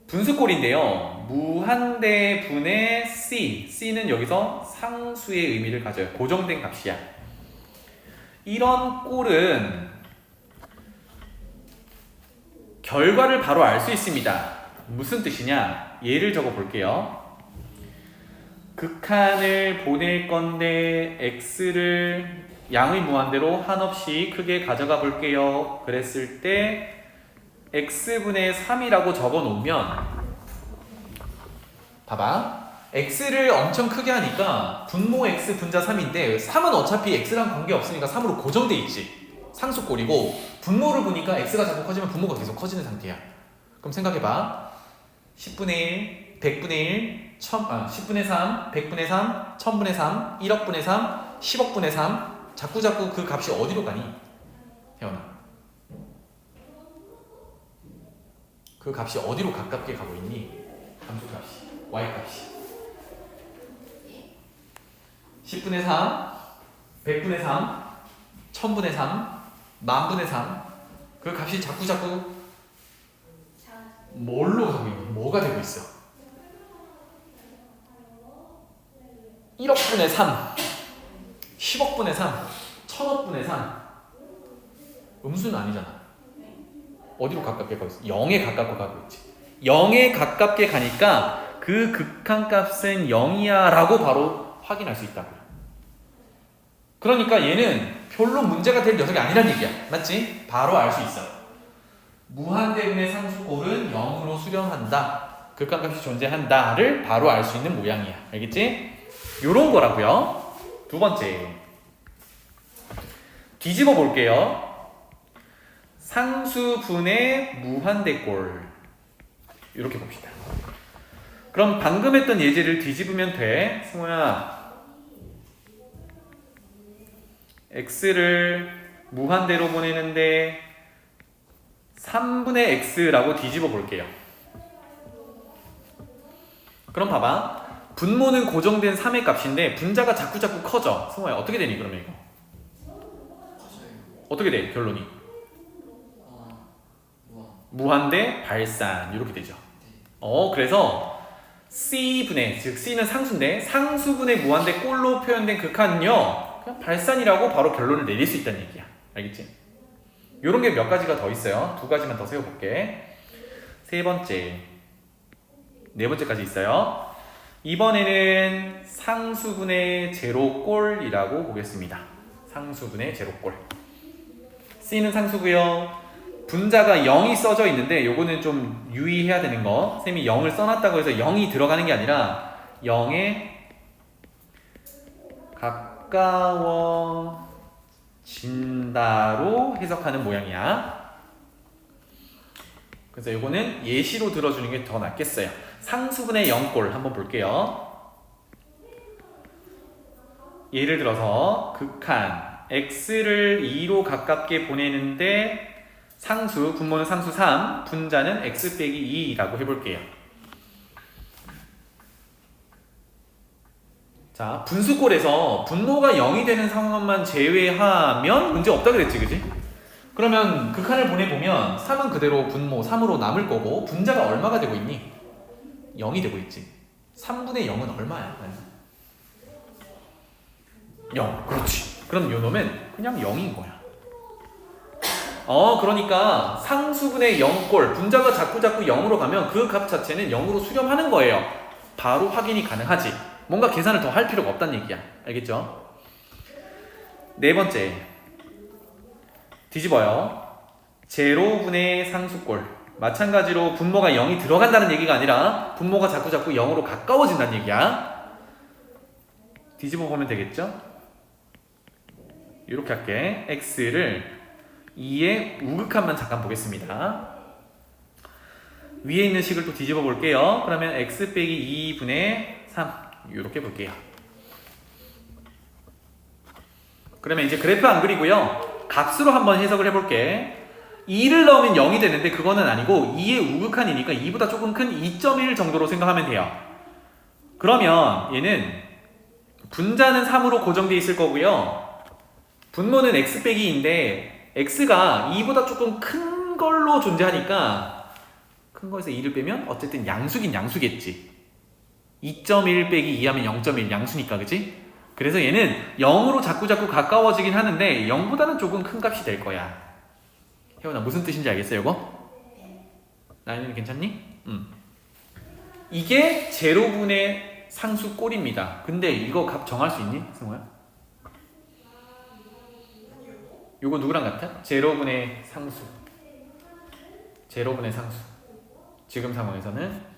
분수꼴인데요. 무한대분의 C는 여기서 상수의 의미를 가져요. 고정된 값이야. 이런 꼴은 결과를 바로 알 수 있습니다. 무슨 뜻이냐? 예를 적어 볼게요. 극한을 보낼 건데 x를 양의 무한대로 한없이 크게 가져가 볼게요. 그랬을 때 x분의 3이라고 적어 놓으면 봐봐. x를 엄청 크게 하니까 분모 x 분자 3인데 3은 어차피 x랑 관계없으니까 3으로 고정돼 있지. 상수꼴이고 분모를 보니까 x가 자꾸 커지면 분모가 계속 커지는 상태야. 그럼 생각해봐. 10분의 1, 100분의 1, 10분의 3, 100분의 3, 1000분의 3, 1억분의 3, 10억분의 3 자꾸 그 값이 어디로 가니? 혜원아, 그 값이 어디로 가깝게 가고 있니? 함수값이, y값이 10분의 3, 100분의 3, 1000분의 3, 만분의 3 그 값이 자꾸 뭘로 가고 있니? 뭐가 되고 있어? 1억분의 3, 10억분의 3, 1000억분의 3 음수는 아니잖아. 어디로 가깝게 가고 있어? 0에 가깝게 가고 있지. 0에 가깝게 가니까 그 극한값은 0이야 라고 바로 확인할 수 있다고요. 그러니까 얘는 별로 문제가 될 녀석이 아니란 얘기야. 맞지? 바로 알 수 있어. 무한대분의 상수꼴은 0으로 수렴한다. 극한값이 존재한다를 바로 알 수 있는 모양이야. 알겠지? 요런 거라고요. 두 번째. 뒤집어 볼게요. 상수분의 무한대꼴. 이렇게 봅시다. 그럼 방금 했던 예제를 뒤집으면 돼. 승호야. x를 무한대로 보내는데 3분의 x라고 뒤집어 볼게요. 그럼 봐봐. 분모는 고정된 3의 값인데 분자가 자꾸 커져. 승호야, 어떻게 되니 그러면 이거? 커져요. 어떻게 돼 결론이? 무한대 발산 이렇게 되죠. 그래서 C분의, 즉 C는 상수인데 상수분의 무한대 꼴로 표현된 극한은요 그냥 발산이라고 바로 결론을 내릴 수 있다는 얘기야. 알겠지? 요런 게 몇 가지가 더 있어요. 두 가지만 더 세워볼게. 세 번째, 네 번째까지 있어요. 이번에는 상수분의 제로꼴이라고 보겠습니다. 상수분의 제로꼴. C는 상수고요. 분자가 0이 써져 있는데 요거는 좀 유의해야 되는 거. 쌤이 0을 써놨다고 해서 0이 들어가는 게 아니라 0에 가까워진다로 해석하는 모양이야. 그래서 요거는 예시로 들어주는 게 더 낫겠어요. 상수분의 0꼴 한번 볼게요. 예를 들어서 극한 x를 2로 가깝게 보내는데 상수, 분모는 상수 3, 분자는 x 빼기 2라고 해볼게요. 자, 분수꼴에서 분모가 0이 되는 상황만 제외하면 문제 없다 그랬지, 그지? 그러면 극한을 보내보면 3은 그대로 분모 3으로 남을 거고 분자가 얼마가 되고 있니? 0이 되고 있지. 3분의 0은 얼마야? 0. 그렇지. 그럼 요 놈은 그냥 0인 거야. 그러니까 상수분의 0꼴, 분자가 자꾸 0으로 가면 그 값 자체는 0으로 수렴하는 거예요. 바로 확인이 가능하지. 뭔가 계산을 더 할 필요가 없다는 얘기야. 알겠죠? 네 번째, 뒤집어요. 제로분의 상수꼴. 마찬가지로 분모가 0이 들어간다는 얘기가 아니라 분모가 자꾸 0으로 가까워진다는 얘기야. 뒤집어 보면 되겠죠? 이렇게 할게. x를 2의 우극한만 잠깐 보겠습니다. 위에 있는 식을 또 뒤집어 볼게요. 그러면 x 빼기 2분의 3 이렇게 볼게요. 그러면 이제 그래프 안 그리고요. 값으로 한번 해석을 해볼게. 2를 넣으면 0이 되는데 그거는 아니고 2의 우극한이니까 2보다 조금 큰 2.1 정도로 생각하면 돼요. 그러면 얘는 분자는 3으로 고정되어 있을 거고요. 분모는 x 빼기 2인데 x가 2보다 조금 큰 걸로 존재하니까 큰 거에서 2를 빼면 어쨌든 양수긴 양수겠지. 2.1 빼기 2 하면 0.1 양수니까, 그치? 그래서 얘는 0으로 자꾸 가까워지긴 하는데 0보다는 조금 큰 값이 될 거야. 혜원아, 무슨 뜻인지 알겠어요, 이거? 나연이 괜찮니? 이게 제로분의 상수꼴입니다. 근데 이거 값 정할 수 있니, 승호야? 요거 누구랑 같아? 제로분의 상수. 제로분의 상수. 지금 상황에서는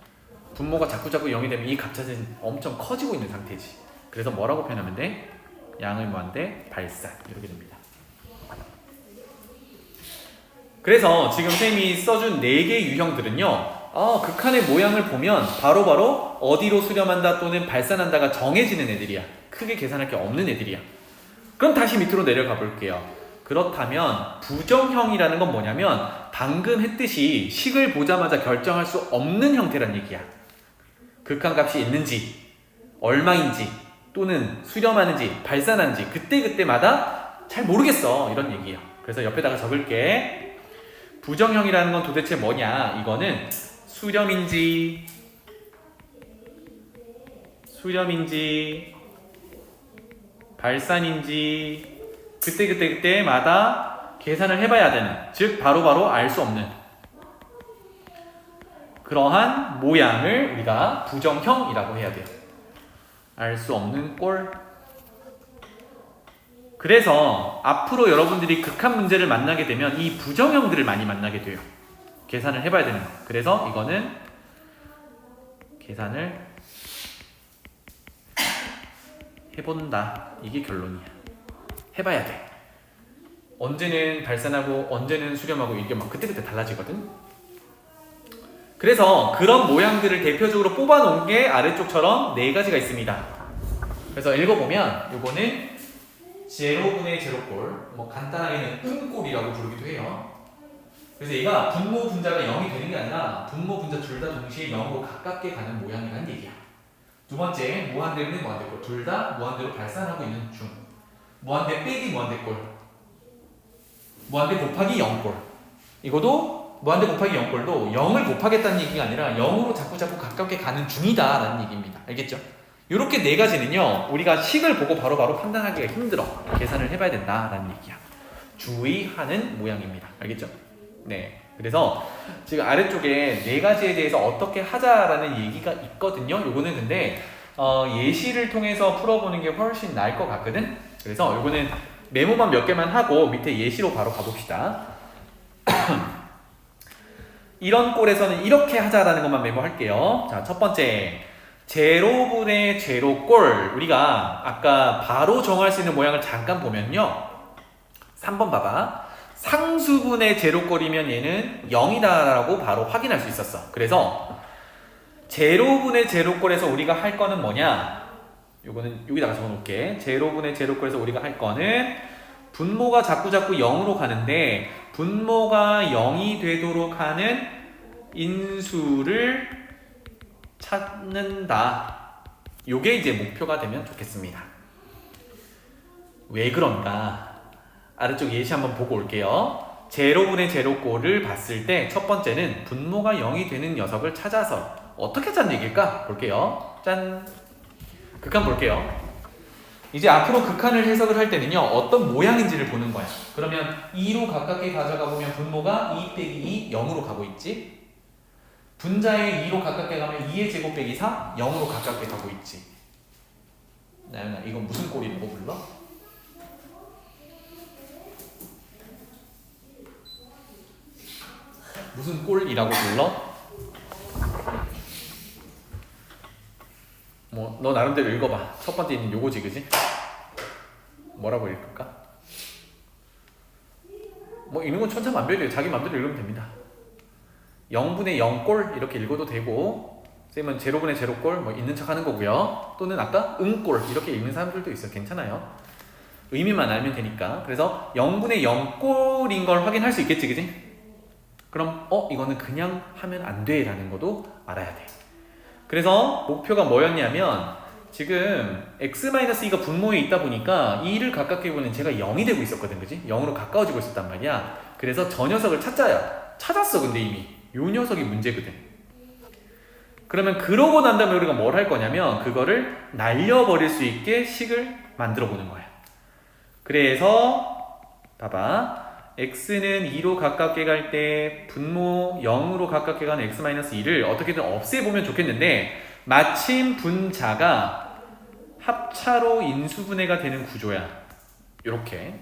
분모가 자꾸 0이 되면 이 값 자체는 엄청 커지고 있는 상태지. 그래서 뭐라고 표현하면 돼? 양의 무한대 발산. 이렇게 됩니다. 그래서 지금 쌤이 써준 4개 유형들은요, 극한의 모양을 보면 바로바로 어디로 수렴한다 또는 발산한다가 정해지는 애들이야. 크게 계산할 게 없는 애들이야. 그럼 다시 밑으로 내려가 볼게요. 그렇다면 부정형이라는 건 뭐냐면 방금 했듯이 식을 보자마자 결정할 수 없는 형태란 얘기야. 극한값이 있는지, 얼마인지, 또는 수렴하는지, 발산하는지 그때그때마다 잘 모르겠어, 이런 얘기야. 그래서 옆에다가 적을게. 부정형이라는 건 도대체 뭐냐? 이거는 수렴인지 발산인지 그때마다 계산을 해봐야 되는, 즉 바로바로 알 수 없는 그러한 모양을 우리가 부정형이라고 해야 돼요. 알 수 없는 꼴. 그래서 앞으로 여러분들이 극한 문제를 만나게 되면 이 부정형들을 많이 만나게 돼요. 계산을 해봐야 되는 거. 그래서 이거는 계산을 해본다. 이게 결론이야. 해봐야 돼. 언제는 발산하고 언제는 수렴하고 이게 막 그때그때 달라지거든. 그래서 그런 모양들을 대표적으로 뽑아놓은 게 아래쪽처럼 4가지가 있습니다. 그래서 읽어보면 요거는 제로분의 제로꼴, 뭐 간단하게는 음꼴이라고 부르기도 해요. 그래서 얘가 분모 분자가 0이 되는 게 아니라 분모 분자 둘 다 동시에 0으로 가깝게 가는 모양이라는 얘기야. 두 번째, 무한대는 무한대꼴. 둘 다 무한대로 발산하고 있는 중. 무한대 빼기 무한대꼴. 무한대 곱하기 0꼴. 이것도 무한대 곱하기 0꼴도 0을 곱하겠다는 얘기가 아니라 0으로 자꾸 가깝게 가는 중이다 라는 얘기입니다. 알겠죠? 이렇게 네 가지는요 우리가 식을 보고 바로바로 판단하기가 힘들어. 계산을 해봐야 된다라는 얘기야. 주의하는 모양입니다. 알겠죠? 네. 그래서 지금 아래쪽에 네 가지에 대해서 어떻게 하자라는 얘기가 있거든요. 요거는 근데 예시를 통해서 풀어보는 게 훨씬 나을 것 같거든. 그래서 요거는 메모만 몇 개만 하고 밑에 예시로 바로 가봅시다. 이런 꼴에서는 이렇게 하자라는 것만 메모할게요. 자, 첫 번째 제로분의 제로꼴. 우리가 아까 바로 정할 수 있는 모양을 잠깐 보면요 3번 봐봐. 상수분의 제로꼴이면 얘는 0이다 라고 바로 확인할 수 있었어. 그래서 제로분의 제로꼴에서 우리가 할 거는 뭐냐, 요거는 여기다가 적어놓을게. 제로분의 제로꼴에서 우리가 할 거는 분모가 자꾸 0으로 가는데 분모가 0이 되도록 하는 인수를 찾는다. 요게 이제 목표가 되면 좋겠습니다. 왜 그런가? 아래쪽 예시 한번 보고 올게요. 제로분의 제로꼴을 봤을 때 첫 번째는 분모가 0이 되는 녀석을 찾아서 어떻게 찾는 얘기일까? 볼게요. 짠! 극한 볼게요. 이제 앞으로 극한을 해석을 할 때는요 어떤 모양인지를 보는 거야. 그러면 2로 가깝게 가져가 보면 분모가 2 빼기 2 0으로 가고 있지. 분자에 2로 가깝게 가면 2의 제곱 빼기 4 0으로 가깝게 가고 있지. 나연아 이건 무슨 꼴이라고 불러? 무슨 꼴이라고 불러? 뭐 너 나름대로 읽어봐. 첫 번째 있는 요거지, 그지? 뭐라고 읽을까? 뭐 읽는 건 천차만별이에요. 자기 맘대로 읽으면 됩니다. 0분의 0꼴 이렇게 읽어도 되고, 쌤은 제로분의 제로꼴 뭐 있는 척 하는 거고요. 또는 아까 응꼴 이렇게 읽는 사람들도 있어요. 괜찮아요. 의미만 알면 되니까. 그래서 0분의 0꼴인 걸 확인할 수 있겠지, 그지? 그럼 이거는 그냥 하면 안 돼 라는 것도 알아야 돼. 그래서 목표가 뭐였냐면 지금 x-2가 분모에 있다 보니까 2를 가깝게 보는 제가 0이 되고 있었거든, 그지? 0으로 가까워지고 있었단 말이야. 그래서 저 녀석을 찾았어. 근데 이미 요 녀석이 문제거든. 그러면 그러고 난 다음에 우리가 뭘 할 거냐면 그거를 날려버릴 수 있게 식을 만들어 보는 거야. 그래서 봐봐, x는 2로 가깝게 갈 때 분모 0으로 가깝게 가는 x-2를 어떻게든 없애보면 좋겠는데 마침 분자가 합차로 인수분해가 되는 구조야. 이렇게.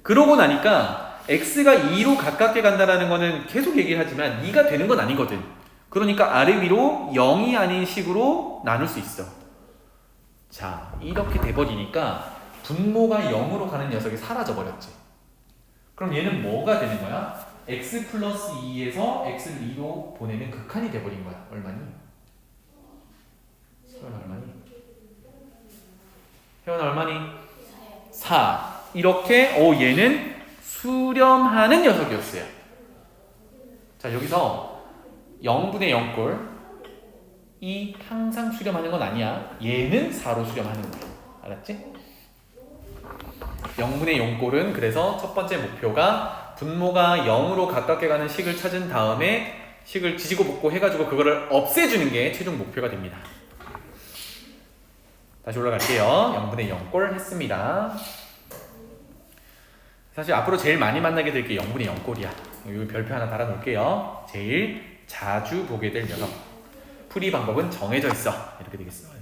그러고 나니까 x가 2로 가깝게 간다는 거는 계속 얘기를 하지만 2가 되는 건 아니거든. 그러니까 아래 위로 0이 아닌 식으로 나눌 수 있어. 자, 이렇게 돼버리니까 분모가 0으로 가는 녀석이 사라져버렸지. 그럼 얘는 뭐가 되는 거야? x 플러스 2에서 x를 2로 보내는 극한이 돼버린 거야. 얼마니? 설마 얼마니? 혜원아 얼마니? 4. 이렇게 얘는 수렴하는 녀석이었어요. 자, 여기서 0분의 0꼴 이 항상 수렴하는 건 아니야. 얘는 4로 수렴하는 거야. 알았지? 0분의 0꼴은 그래서 첫 번째 목표가 분모가 0으로 가깝게 가는 식을 찾은 다음에 식을 지지고 볶고 해가지고 그거를 없애주는 게 최종 목표가 됩니다. 다시 올라갈게요. 0분의 0꼴 했습니다. 사실 앞으로 제일 많이 만나게 될 게 0분의 0꼴이야. 여기 별표 하나 달아놓을게요. 제일 자주 보게 될 녀석. 풀이 방법은 정해져 있어. 이렇게 되겠어요.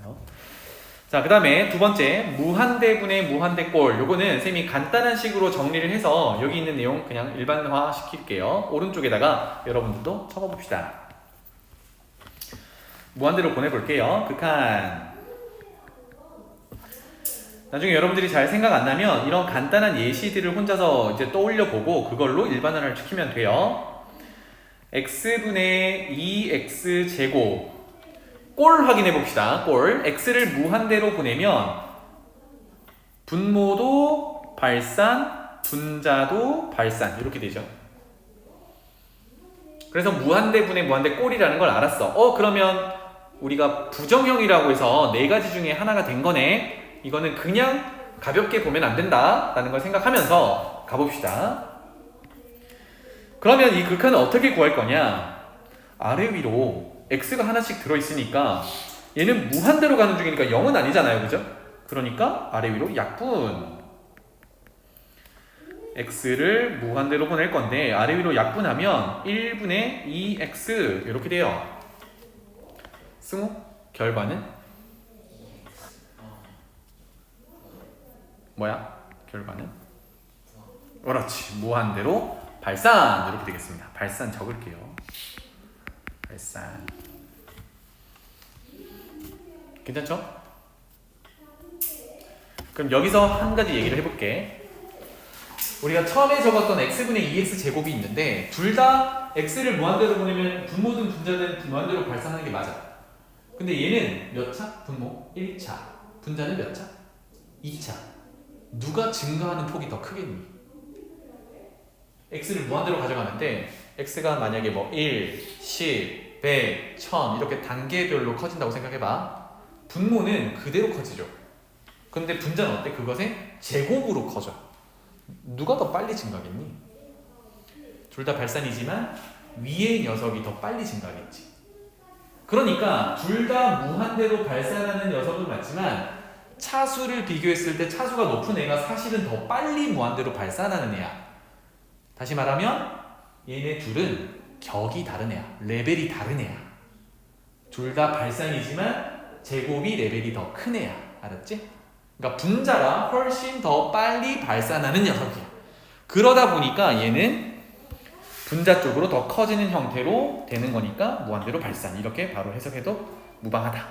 자, 그 다음에 두 번째 무한대분의 무한대꼴. 요거는 쌤이 간단한 식으로 정리를 해서 여기 있는 내용 그냥 일반화 시킬게요. 오른쪽에다가 여러분들도 적어봅시다. 무한대로 보내볼게요. 극한. 나중에 여러분들이 잘 생각 안 나면 이런 간단한 예시들을 혼자서 이제 떠올려 보고 그걸로 일반화를 시키면 돼요. x분의 2x 제곱. 꼴 확인해 봅시다. 꼴. x를 무한대로 보내면 분모도 발산, 분자도 발산 이렇게 되죠. 그래서 무한대분의 무한대 꼴이라는 걸 알았어. 그러면 우리가 부정형이라고 해서 네 가지 중에 하나가 된 거네. 이거는 그냥 가볍게 보면 안 된다 라는 걸 생각하면서 가봅시다. 그러면 이 극한을 어떻게 구할 거냐? 아래 위로 x가 하나씩 들어있으니까 얘는 무한대로 가는 중이니까 0은 아니잖아요, 그죠? 그러니까 아래 위로 약분 x를 무한대로 보낼 건데 아래 위로 약분하면 1분의 2x 이렇게 돼요. 승우, 결과는? 뭐야? 결과는? 그렇지, 무한대로 발산 이렇게 되겠습니다. 발산 적을게요. 발산. 괜찮죠? 그럼 여기서 한 가지 얘기를 해볼게. 우리가 처음에 적었던 x분의 2x 제곱이 있는데 둘 다 x를 무한대로 보내면 분모든 분자든 무한대로 발산하는 게 맞아. 근데 얘는 몇 차? 분모 1차. 분자는 몇 차? 2차. 누가 증가하는 폭이 더 크겠니? x를 무한대로 가져가는데 x가 만약에 뭐 1, 10, 100, 1000 이렇게 단계별로 커진다고 생각해봐. 분모는 그대로 커지죠. 근데 분자는 어때? 그것의 제곱으로 커져. 누가 더 빨리 증가하겠니? 둘 다 발산이지만 위의 녀석이 더 빨리 증가하겠지. 그러니까 둘 다 무한대로 발산하는 녀석은 맞지만 차수를 비교했을 때 차수가 높은 애가 사실은 더 빨리 무한대로 발산하는 애야. 다시 말하면 얘네 둘은 격이 다른 애야. 레벨이 다른 애야. 둘 다 발산이지만 제곱이 레벨이 더 큰 애야. 알았지? 그러니까 분자가 훨씬 더 빨리 발산하는 녀석이야. 그러다 보니까 얘는 분자 쪽으로 더 커지는 형태로 되는 거니까 무한대로 발산. 이렇게 바로 해석해도 무방하다.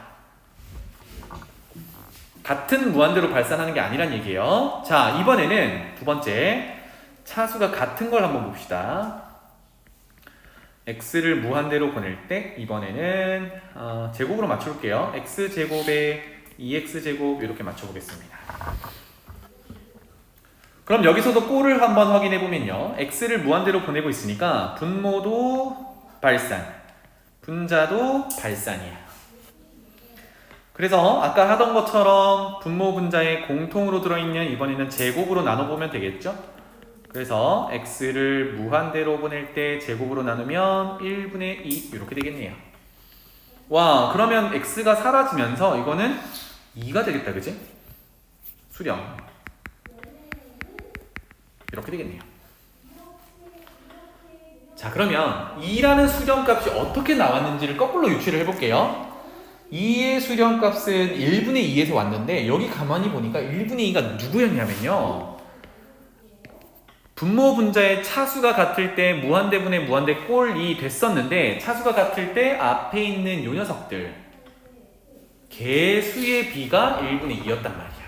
같은 무한대로 발산하는 게 아니란 얘기예요. 자, 이번에는 두 번째 차수가 같은 걸 한번 봅시다. x를 무한대로 보낼 때 이번에는 제곱으로 맞출게요. x제곱에 2x제곱 이렇게 맞춰보겠습니다. 그럼 여기서도 꼴을 한번 확인해보면요. x를 무한대로 보내고 있으니까 분모도 발산, 분자도 발산이야. 그래서 아까 하던 것처럼 분모 분자에 공통으로 들어있는 이번에는 제곱으로 나눠보면 되겠죠? 그래서 x를 무한대로 보낼 때 제곱으로 나누면 1분의 2 이렇게 되겠네요. 와, 그러면 x가 사라지면서 이거는 2가 되겠다, 그치? 수렴 이렇게 되겠네요. 자, 그러면 2라는 수렴값이 어떻게 나왔는지를 거꾸로 유추를 해볼게요. 2의 수렴값은 1분의 2에서 왔는데 여기 가만히 보니까 1분의 2가 누구였냐면요, 분모 분자의 차수가 같을 때 무한대분의 무한대 꼴이 됐었는데 차수가 같을 때 앞에 있는 요 녀석들 개수의 비가 1분의 2였단 말이야.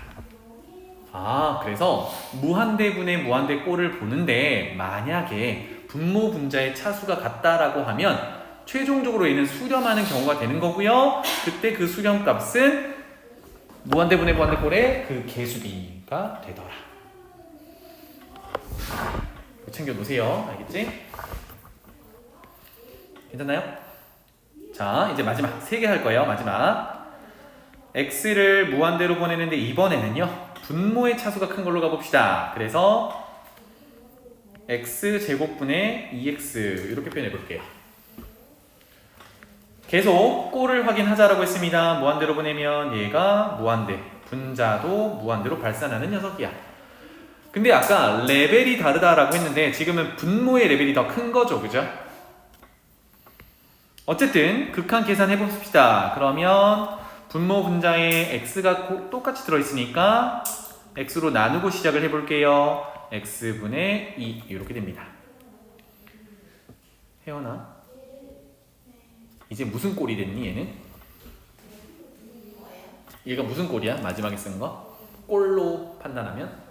아, 그래서 무한대분의 무한대 꼴을 보는데 만약에 분모 분자의 차수가 같다라고 하면 최종적으로 얘는 수렴하는 경우가 되는 거고요. 그때 그 수렴값은 무한대분의 무한대 꼴의 그 개수비가 되더라. 챙겨 놓으세요. 알겠지? 괜찮나요? 자, 이제 마지막 3개 할 거예요. 마지막 x를 무한대로 보내는데 이번에는요 분모의 차수가 큰 걸로 가봅시다. 그래서 x제곱분의 2x 이렇게 표현해 볼게요. 계속 꼴을 확인하자라고 했습니다. 무한대로 보내면 얘가 무한대, 분자도 무한대로 발산하는 녀석이야. 근데 아까 레벨이 다르다라고 했는데 지금은 분모의 레벨이 더 큰 거죠, 그죠? 어쨌든 극한 계산해 봅시다. 그러면 분모 분자에 x가 똑같이 들어있으니까 x로 나누고 시작을 해볼게요. x분의 2 이렇게 됩니다. 혜원아, 이제 무슨 꼴이 됐니 얘는? 얘가 무슨 꼴이야? 마지막에 쓴 거? 꼴로 판단하면?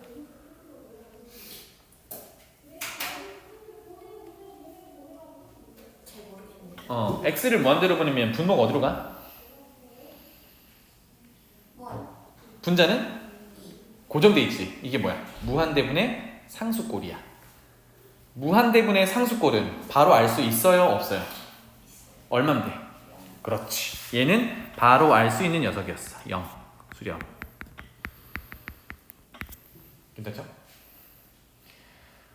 x를 무한대로 보내면 분모가 어디로 가? 분자는 고정돼 있지. 이게 뭐야? 무한대분의 상수꼴이야. 무한대분의 상수꼴은 바로 알 수 있어요? 없어요? 얼만데? 그렇지. 얘는 바로 알 수 있는 녀석이었어. 0. 수렴. 괜찮죠?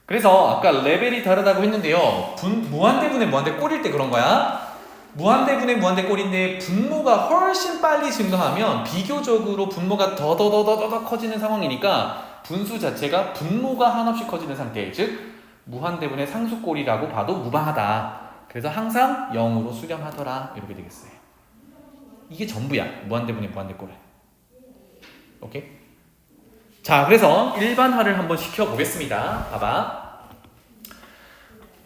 그래서 아까 레벨이 다르다고 했는데요. 무한대분의 무한대꼴일 때 그런 거야. 무한대분의 무한대꼴인데 분모가 훨씬 빨리 증가하면 비교적으로 분모가 더더더더더 커지는 상황이니까 분수 자체가 분모가 한없이 커지는 상태, 즉 무한대분의 상수꼴이라고 봐도 무방하다. 그래서 항상 0으로 수렴하더라. 이렇게 되겠어요. 이게 전부야. 무한대분의 무한대꼴은. 오케이? 자, 그래서 일반화를 한번 시켜보겠습니다. 봐봐.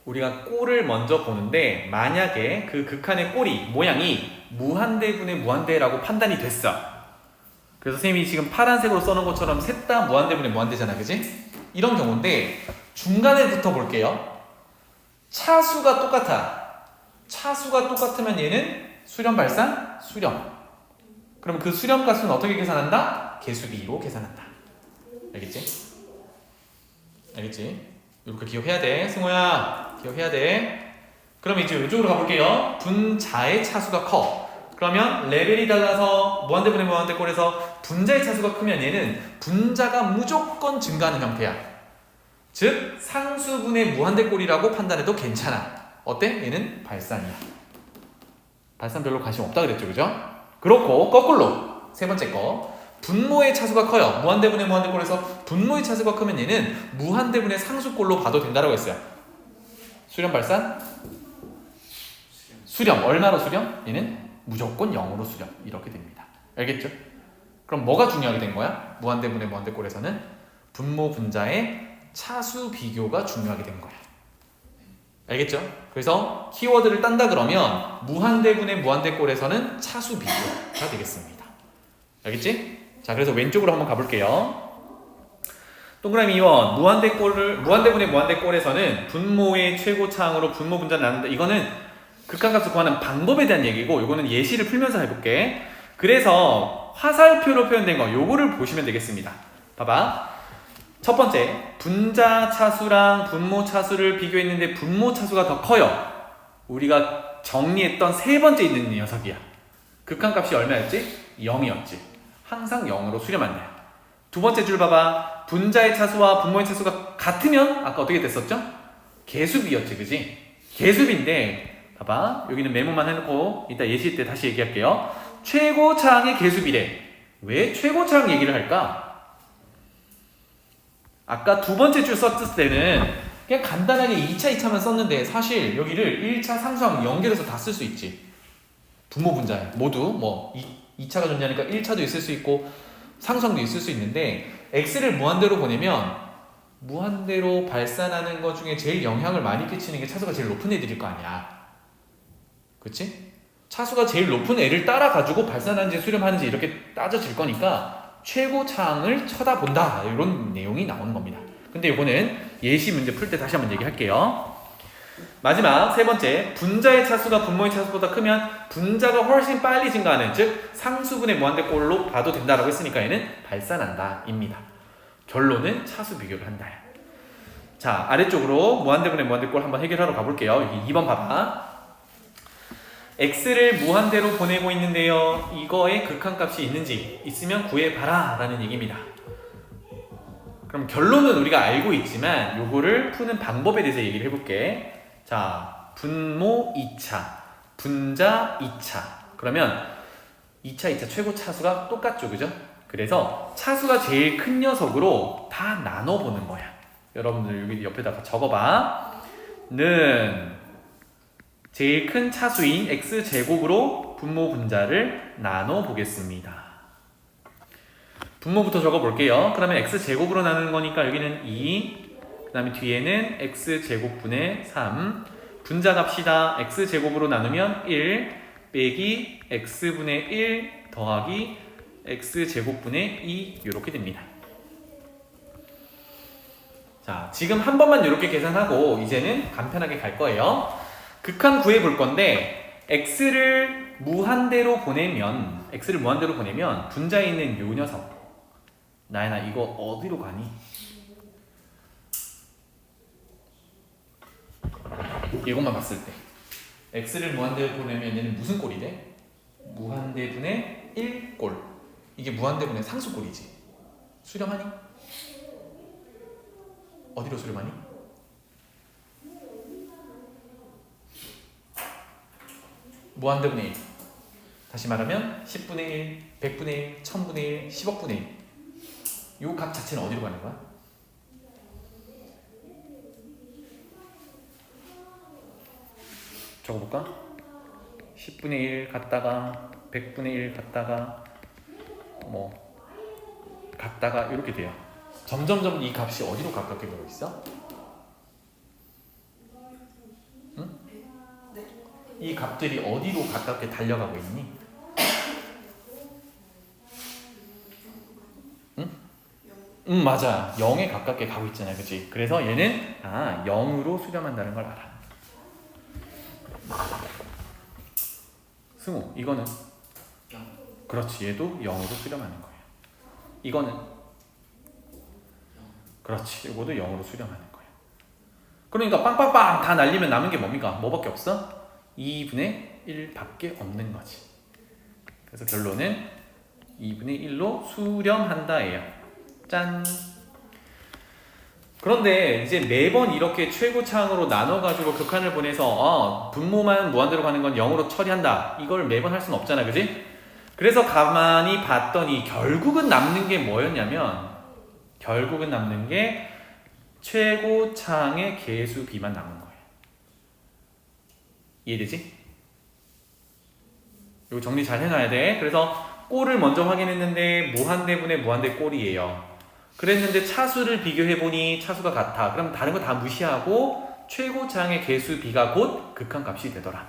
우리가 꼴을 먼저 보는데 만약에 그 극한의 꼴이 모양이 무한대분의 무한대라고 판단이 됐어. 그래서 선생님이 지금 파란색으로 써놓은 것처럼 셋 다 무한대분의 무한대잖아, 그지? 이런 경우인데 중간에 붙어볼게요. 차수가 똑같아. 차수가 똑같으면 얘는 수렴 발산? 수렴. 그럼 그 수렴 값은 어떻게 계산한다? 개수비로 계산한다. 알겠지? 알겠지? 이렇게 기억해야 돼. 승호야, 기억해야 돼. 그럼 이제 이쪽으로 가볼게요. 분자의 차수가 커. 그러면 레벨이 달라서 무한대분의 무한대꼴에서 분자의 차수가 크면 얘는 분자가 무조건 증가하는 형태야. 즉 상수분의 무한대꼴이라고 판단해도 괜찮아. 어때? 얘는 발산이야. 발산 별로 관심 없다 그랬죠, 그죠? 그렇고 거꾸로 세 번째 거. 분모의 차수가 커요. 무한대분의 무한대꼴에서 분모의 차수가 크면 얘는 무한대분의 상수꼴로 봐도 된다고 했어요. 수렴 발산? 수렴. 얼마로 수렴? 얘는 무조건 0으로 수렴. 이렇게 됩니다. 알겠죠? 그럼 뭐가 중요하게 된 거야? 무한대분의 무한대꼴에서는 분모 분자의 차수 비교가 중요하게 된 거야. 알겠죠? 그래서 키워드를 딴다 그러면 무한대분의 무한대꼴에서는 차수 비교가 되겠습니다. 알겠지? 자, 그래서 왼쪽으로 한번 가볼게요. 동그라미 2번 무한대분의 무한대꼴에서는 분모의 최고차항으로 분모 분자를 나눈다. 이거는 극한값을 구하는 방법에 대한 얘기고, 이거는 예시를 풀면서 해볼게. 그래서 화살표로 표현된 거 요거를 보시면 되겠습니다. 봐봐. 첫 번째, 분자 차수랑 분모 차수를 비교했는데 분모 차수가 더 커요. 우리가 정리했던 세 번째 있는 녀석이야. 극한값이 얼마였지? 0이었지. 항상 0으로 수렴한다. 두 번째 줄 봐봐. 분자의 차수와 분모의 차수가 같으면 아까 어떻게 됐었죠? 개수비였지, 그지? 개수비인데 봐봐. 여기는 메모만 해놓고 이따 예시 때 다시 얘기할게요. 최고차항의 개수비래. 왜 최고차항 얘기를 할까? 아까 두 번째 줄 썼을 때는 그냥 간단하게 2차, 2차만 썼는데 사실 여기를 1차 상수항 연결해서 다 쓸 수 있지. 분모 분자에 모두 뭐 2차가 존재하니까 1차도 있을 수 있고 상수항도 있을 수 있는데 x를 무한대로 보내면 무한대로 발산하는 것 중에 제일 영향을 많이 끼치는 게 차수가 제일 높은 애들일 거 아니야. 그치? 차수가 제일 높은 애를 따라가지고 발산하는지 수렴하는지 이렇게 따져질 거니까 최고차항을 쳐다본다, 이런 내용이 나오는 겁니다. 근데 이거는 예시 문제 풀 때 다시 한번 얘기할게요. 마지막 세 번째, 분자의 차수가 분모의 차수보다 크면 분자가 훨씬 빨리 증가하는, 즉 상수분의 무한대꼴로 봐도 된다라고 했으니까 얘는 발산한다 입니다. 결론은 차수 비교를 한다. 자, 아래쪽으로 무한대분의 무한대꼴 한번 해결하러 가볼게요. 여기 2번 봐봐. x를 무한대로 보내고 있는데요. 이거에 극한값이 있는지 있으면 구해봐라 라는 얘기입니다. 그럼 결론은 우리가 알고 있지만 요거를 푸는 방법에 대해서 얘기를 해볼게. 자, 분모 2차, 분자 2차. 그러면 2차, 2차 최고 차수가 똑같죠, 그죠? 그래서 차수가 제일 큰 녀석으로 다 나눠보는 거야. 여러분들 여기 옆에다가 적어봐. 는 제일 큰 차수인 x제곱으로 분모 분자를 나눠 보겠습니다. 분모부터 적어볼게요. 그러면 x제곱으로 나누는 거니까 여기는 2, 그 다음에 뒤에는 x제곱분의 3. 분자 값이다. x제곱으로 나누면 1 빼기 x분의 1 더하기 x제곱분의 2 이렇게 됩니다. 자, 지금 한 번만 이렇게 계산하고 이제는 간편하게 갈 거예요. 극한 구해 볼 건데 x를 무한대로 보내면 분자에 있는 요 녀석, 나연아 이거 어디로 가니? 이것만 봤을 때 x를 무한대로 보내면 얘는 무슨 꼴이래? 무한대분의 1꼴. 이게 무한대분의 상수꼴이지. 수렴하니? 어디로 수렴하니? 무한대분의 1. 다시 말하면 10분의 1, 100분의 1, 1000분의 1, 10억분의 1. 요 값 자체는 어디로 가는 거야? 적어볼까? 10분의 1 갔다가 100분의 1 갔다가 갔다가 이렇게 돼요. 점점점 이 값이 어디로 가깝게 가고 있어? 응? 이 값들이 어디로 가깝게 달려가고 있니? 응? 맞아. 0에 가깝게 가고 있잖아, 그치? 그래서 얘는 0으로 수렴한다는 걸 알아. 승우, 이거는? 그렇지, 얘도 0으로 수렴하는 거예요. 이거는? 그렇지, 이거도 0으로 수렴하는 거예요. 그러니까 빵빵빵 다 날리면 남은 게 뭡니까? 뭐밖에 없어? 2분의 1밖에 없는 거지. 그래서 결론은 2분의 1로 수렴한다예요. 짠! 그런데 이제 매번 이렇게 최고차항으로 나눠가지고 극한을 보내서 분모만 무한대로 가는 건 0으로 처리한다. 이걸 매번 할 수는 없잖아, 그지? 그래서 가만히 봤더니 결국은 남는 게 뭐였냐면 결국은 남는 게 최고차항의 개수 비만 남은 거예요. 이해되지? 이거 정리 잘 해놔야 돼. 그래서 꼴을 먼저 확인했는데 무한대분의 무한대 꼴이에요. 그랬는데 차수를 비교해보니 차수가 같아. 그럼 다른 거 다 무시하고 최고차항의 개수 비가 곧 극한값이 되더라.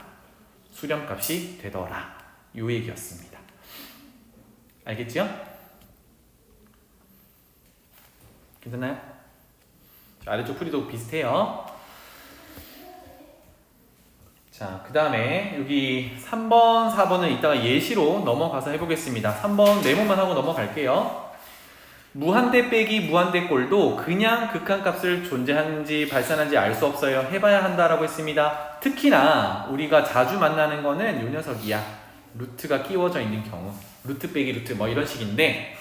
수렴값이 되더라. 요 얘기였습니다. 알겠지요? 괜찮나요? 아래쪽 풀이도 비슷해요. 자, 그 다음에 여기 3번, 4번은 이따가 예시로 넘어가서 해보겠습니다. 3번 네모만 하고 넘어갈게요. 무한대 빼기 무한대 꼴도 그냥 극한값을 존재하는지 발산하는지 알 수 없어요. 해봐야 한다라고 했습니다. 특히나 우리가 자주 만나는 거는 요 녀석이야. 루트가 끼워져 있는 경우. 루트 빼기 루트 뭐 이런 식인데,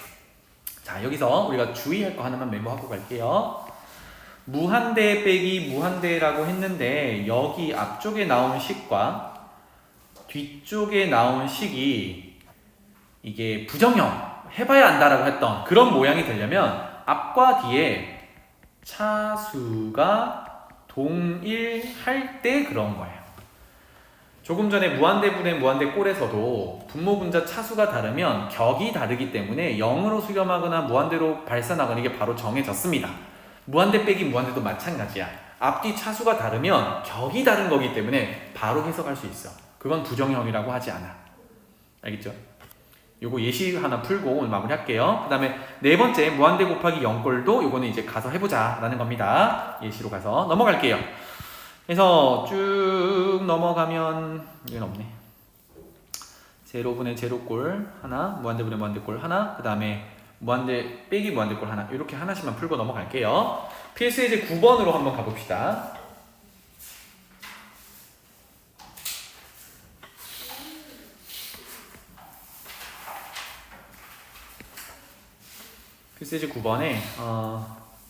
자, 여기서 우리가 주의할 거 하나만 메모하고 갈게요. 무한대 빼기 무한대라고 했는데 여기 앞쪽에 나온 식과 뒤쪽에 나온 식이 이게 부정형, 해봐야 한다라고 했던 그런 모양이 되려면 앞과 뒤에 차수가 동일할 때 그런 거예요. 조금 전에 무한대분의 무한대 꼴에서도 분모 분자 차수가 다르면 격이 다르기 때문에 0으로 수렴하거나 무한대로 발산하거나 이게 바로 정해졌습니다. 무한대 빼기 무한대도 마찬가지야. 앞뒤 차수가 다르면 격이 다른 거기 때문에 바로 해석할 수 있어. 그건 부정형이라고 하지 않아. 알겠죠? 요거 예시 하나 풀고 오늘 마무리할게요. 그 다음에 네 번째 무한대 곱하기 0꼴도 요거는 이제 가서 해보자 라는 겁니다. 예시로 가서 넘어갈게요. 그래서 쭉 넘어가면 이건 없네. 제로분의 제로꼴 하나, 무한대분의 무한대꼴 하나, 그 다음에 무한대 빼기 무한대꼴 하나, 이렇게 하나씩만 풀고 넘어갈게요. 필수예제 9번으로 한번 가봅시다. 필수예제 9번에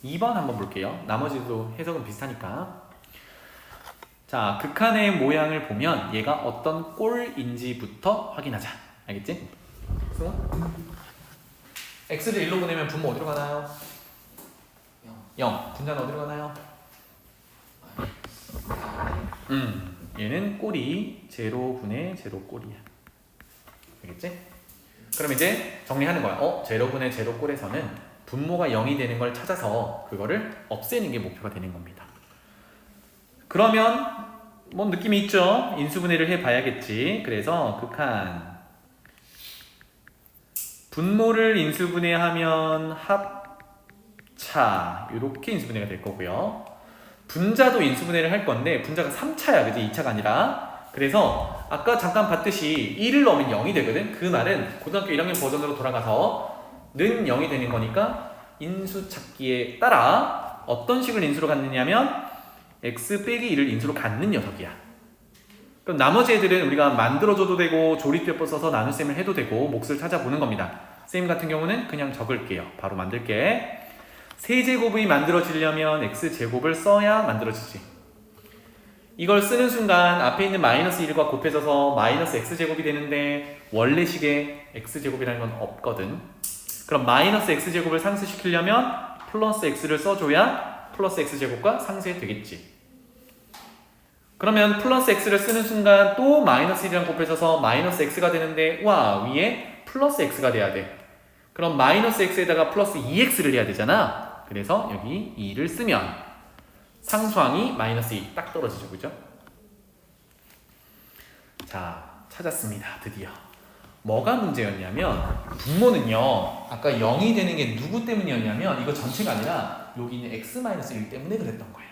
2번 한번 볼게요. 나머지도 해석은 비슷하니까. 자, 극한의 모양을 보면 얘가 어떤 꼴인지부터 확인하자. 알겠지? x를 1로 보내면 분모 어디로 가나요? 0. 분자는 어디로 가나요? 얘는 꼴이 제로분의 제로 꼴이야. 알겠지? 그럼 이제 정리하는 거야. 제로분의 제로 꼴에서는 분모가 0이 되는 걸 찾아서 그거를 없애는 게 목표가 되는 겁니다. 그러면 뭐 느낌이 있죠? 인수분해를 해봐야겠지. 그래서 극한 분모를 인수분해하면 합차 이렇게 인수분해가 될 거고요. 분자도 인수분해를 할 건데 분자가 3차야, 그지? 2차가 아니라. 그래서 아까 잠깐 봤듯이 1을 넣으면 0이 되거든. 그 말은 고등학교 1학년 버전으로 돌아가서 는 0이 되는 거니까 인수 찾기에 따라 어떤 식을 인수로 갖느냐면 x 빼기 1을 인수로 갖는 녀석이야. 그럼 나머지 애들은 우리가 만들어줘도 되고 조립대법 써서 나눗셈을 해도 되고 몫을 찾아보는 겁니다. 쌤 같은 경우는 그냥 적을게요. 바로 만들게. 세제곱이 만들어지려면 x제곱을 써야 만들어지지. 이걸 쓰는 순간 앞에 있는 마이너스 1과 곱해져서 마이너스 x제곱이 되는데 원래식에 x제곱이라는 건 없거든. 그럼 마이너스 x제곱을 상쇄시키려면 플러스 x를 써줘야 플러스 x제곱과 상쇄되겠지. 그러면 플러스 x를 쓰는 순간 또 마이너스 1이랑 곱해져서 마이너스 x가 되는데 와 위에 플러스 x가 돼야 돼. 그럼 마이너스 x에다가 플러스 2x를 해야 되잖아. 그래서 여기 2를 쓰면 상수항이 마이너스 2 딱 떨어지죠. 그죠? 자, 찾았습니다. 드디어. 뭐가 문제였냐면 분모는요. 아까 0이 되는 게 누구 때문이었냐면 이거 전체가 아니라 여기 있는 x-1 때문에 그랬던 거예요.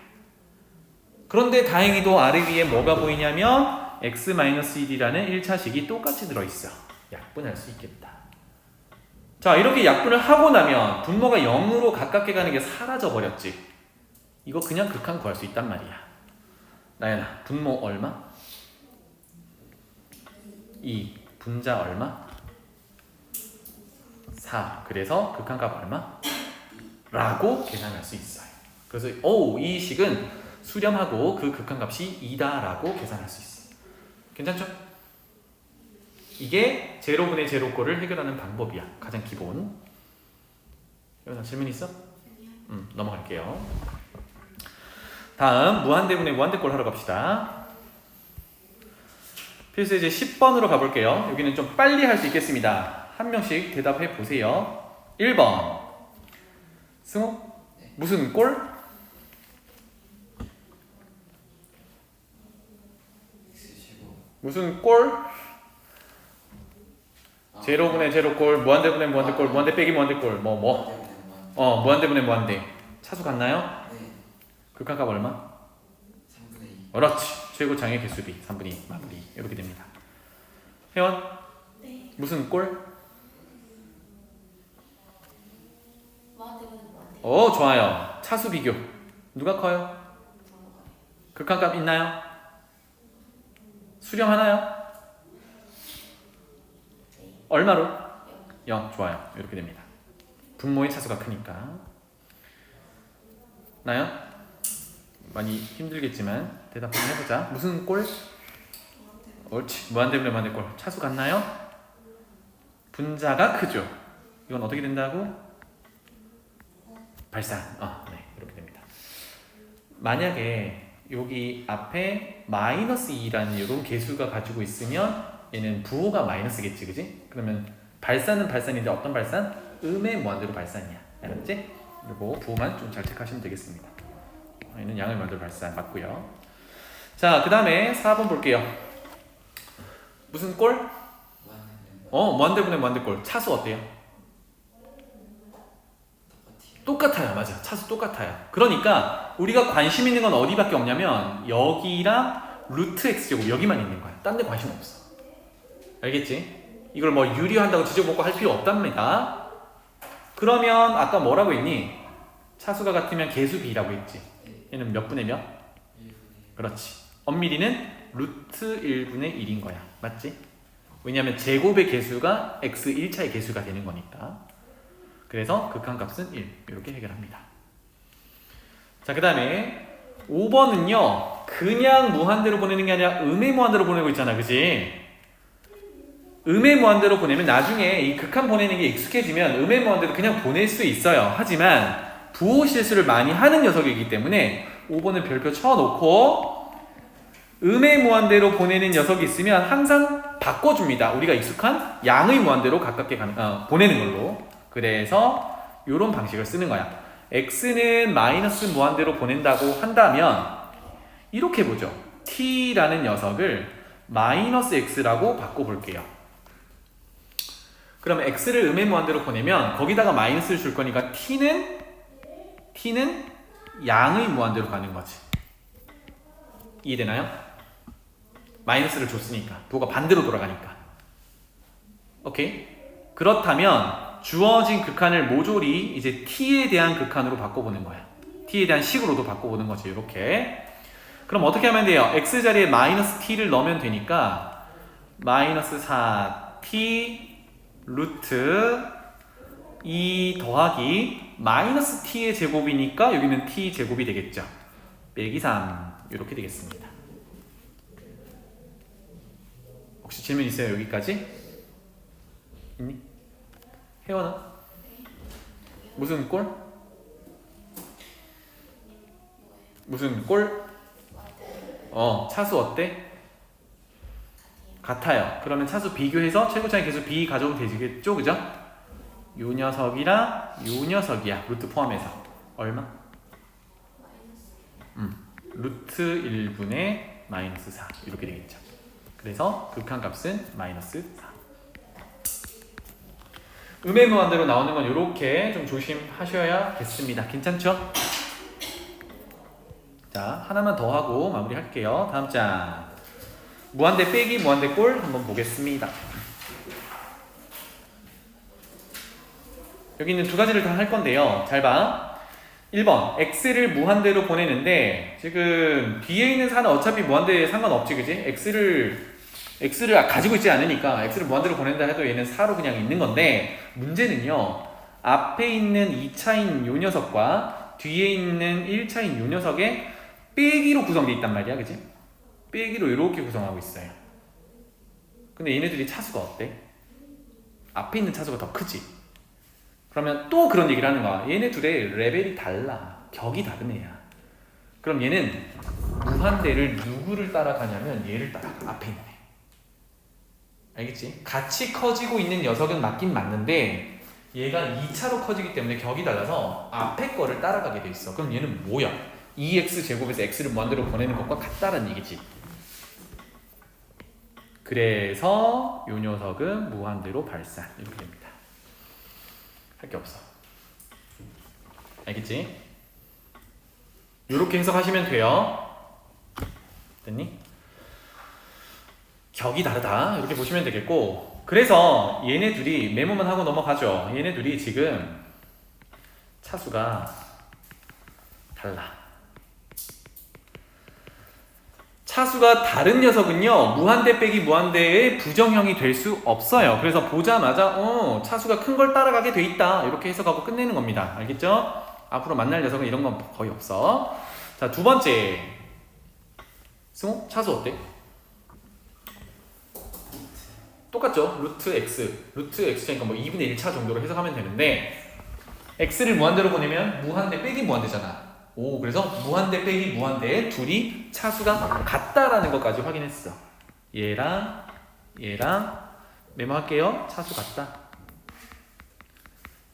그런데 다행히도 아래 위에 뭐가 보이냐면 x-1이라는 1차식이 똑같이 들어있어. 약분할 수 있겠다. 자, 이렇게 약분을 하고 나면 분모가 0으로 가깝게 가는 게 사라져 버렸지. 이거 그냥 극한 구할 수 있단 말이야. 나연아, 분모 얼마? 2. 분자 얼마? 4. 그래서 극한값 얼마? 라고 계산할 수 있어요. 그래서 이 식은 수렴하고 그 극한값이 2다 라고 계산할 수 있어요. 괜찮죠? 이게 제로분의 제로꼴을 해결하는 방법이야. 가장 기본. 여기서 질문 있어? 넘어갈게요. 다음 무한대분의 무한대꼴 하러 갑시다. 필수 이제 10번으로 가볼게요. 여기는 좀 빨리 할 수 있겠습니다. 한 명씩 대답해 보세요. 1번 승우? 무슨 꼴? 무슨 꼴? 제로분의 제로꼴, 무한대분의 무한대꼴, 무한대 빼기 무한대꼴 무한대분의 무한대. 차수 같나요? 네. 극한값 얼마? 3분의 2. 그렇지. 최고 장애 개수비 3분의 2 마무리. 이렇게 됩니다. 혜원? 네. 무슨 꼴? 무한대분의 무한대. 좋아요. 차수 비교. 누가 커요? 극한값 있나요? 수렴하나요? 얼마로? 0. 좋아요. 이렇게 됩니다. 분모의 차수가 크니까. 나연? 많이 힘들겠지만 대답 한번 해보자. 무슨 꼴? 옳지. 무한대분의 무한대꼴. 차수 같나요? 분자가 크죠. 이건 어떻게 된다고? 발산. 네. 이렇게 됩니다. 만약에 여기 앞에 마이너스 2라는 이런 개수가 가지고 있으면 얘는 부호가 마이너스겠지, 그지? 그러면 발산은 발산인데 어떤 발산? 음의 무한대로 발산이야. 알았지? 그리고 부호만 좀 잘 체크하시면 되겠습니다. 얘는 양의 무한대로 발산 맞고요. 자, 그 다음에 4번 볼게요. 무슨 꼴? 무한대분의 무한대꼴. 차수 어때요? 똑같아요. 맞아. 차수 똑같아요. 그러니까 우리가 관심 있는 건 어디밖에 없냐면 여기랑 루트 x제곱 여기만 있는 거야. 딴 데 관심 없어. 알겠지? 이걸 뭐 유리한다고 지져보고 할 필요 없답니다. 그러면 아까 뭐라고 했니? 차수가 같으면 개수 b라고 했지. 얘는 몇 분의 몇? 1분의 그렇지. 엄밀히는 루트 1분의 1인 거야. 맞지? 왜냐하면 제곱의 개수가 x 1차의 개수가 되는 거니까. 그래서 극한값은 1. 이렇게 해결합니다. 자, 그 다음에 5번은요. 그냥 무한대로 보내는 게 아니라 음의 무한대로 보내고 있잖아. 그치? 음의 무한대로 보내면 나중에 이 극한 보내는 게 익숙해지면 음의 무한대로 그냥 보낼 수 있어요. 하지만 부호 실수를 많이 하는 녀석이기 때문에 5번은 별표 쳐놓고 음의 무한대로 보내는 녀석이 있으면 항상 바꿔줍니다. 우리가 익숙한 양의 무한대로 가깝게 보내는 걸로. 그래서 이런 방식을 쓰는 거야. x는 마이너스 무한대로 보낸다고 한다면 이렇게 보죠. t라는 녀석을 마이너스 x라고 바꿔볼게요. 그럼 x를 음의 무한대로 보내면 거기다가 마이너스를 줄 거니까 t는 양의 무한대로 가는 거지. 이해되나요? 마이너스를 줬으니까 부호가 반대로 돌아가니까. 오케이? 그렇다면 주어진 극한을 모조리 이제 t에 대한 극한으로 바꿔보는 거야. t에 대한 식으로도 바꿔보는 거지. 이렇게. 그럼 어떻게 하면 돼요? x 자리에 마이너스 t를 넣으면 되니까 마이너스 4t 루트 2 더하기 마이너스 t의 제곱이니까 여기는 t 제곱이 되겠죠. 빼기 3 이렇게 되겠습니다. 혹시 질문 있어요? 여기까지? 있니? 혜원아? 무슨 꼴? 무슨 꼴? 차수 어때? 같아요. 그러면 차수 비교해서 최고차이 계수 B 가져오면 되겠죠? 그죠? 요 녀석이랑 요 녀석이야. 루트 포함해서 얼마? 루트 1분의 마이너스 4 이렇게 되겠죠. 그래서 극한값은 마이너스 4. 음의 무한대로 나오는 건 이렇게 좀 조심하셔야겠습니다. 괜찮죠? 자, 하나만 더 하고 마무리할게요. 다음 장. 무한대 빼기 무한대 꼴 한번 보겠습니다. 여기 있는 두 가지를 다 할 건데요. 잘 봐. 1번 x를 무한대로 보내는데 지금 뒤에 있는 4는 어차피 무한대에 상관없지, 그지? x를 가지고 있지 않으니까 x를 무한대로 보낸다 해도 얘는 4로 그냥 있는 건데, 문제는요 앞에 있는 2차인 요 녀석과 뒤에 있는 1차인 요 녀석에 빼기로 구성되어 있단 말이야, 그지? 빼기로 이렇게 구성하고 있어요. 근데 얘네들이 차수가 어때? 앞에 있는 차수가 더 크지? 그러면 또 그런 얘기를 하는 거야. 얘네 둘의 레벨이 달라. 격이 다른 애야. 그럼 얘는 무한대를 누구를 따라가냐면 얘를 따라가. 앞에 있는 애. 알겠지? 같이 커지고 있는 녀석은 맞긴 맞는데 얘가 2차로 커지기 때문에 격이 달라서 앞에 거를 따라가게 돼 있어. 그럼 얘는 뭐야? 2x 제곱에서 x를 무한대로 보내는 것과 같다는 얘기지. 그래서 이 녀석은 무한대로 발산 이렇게 됩니다. 할 게 없어. 알겠지? 이렇게 해석하시면 돼요. 됐니? 격이 다르다 이렇게 보시면 되겠고, 그래서 얘네 둘이 메모만 하고 넘어가죠. 얘네 둘이 지금 차수가 달라. 차수가 다른 녀석은요 무한대 빼기 무한대의 부정형이 될 수 없어요. 그래서 보자마자 차수가 큰 걸 따라가게 돼 있다 이렇게 해석하고 끝내는 겁니다. 알겠죠? 앞으로 만날 녀석은 이런 건 거의 없어. 자, 두 번째 승호, 차수 어때? 똑같죠? 루트 x니까 뭐 2분의 1차 정도로 해석하면 되는데, x를 무한대로 보내면 무한대 빼기 무한대잖아. 그래서 무한대 빼기 무한대에 둘이 차수가 같다라는 것까지 확인했어. 얘랑 메모할게요. 차수 같다.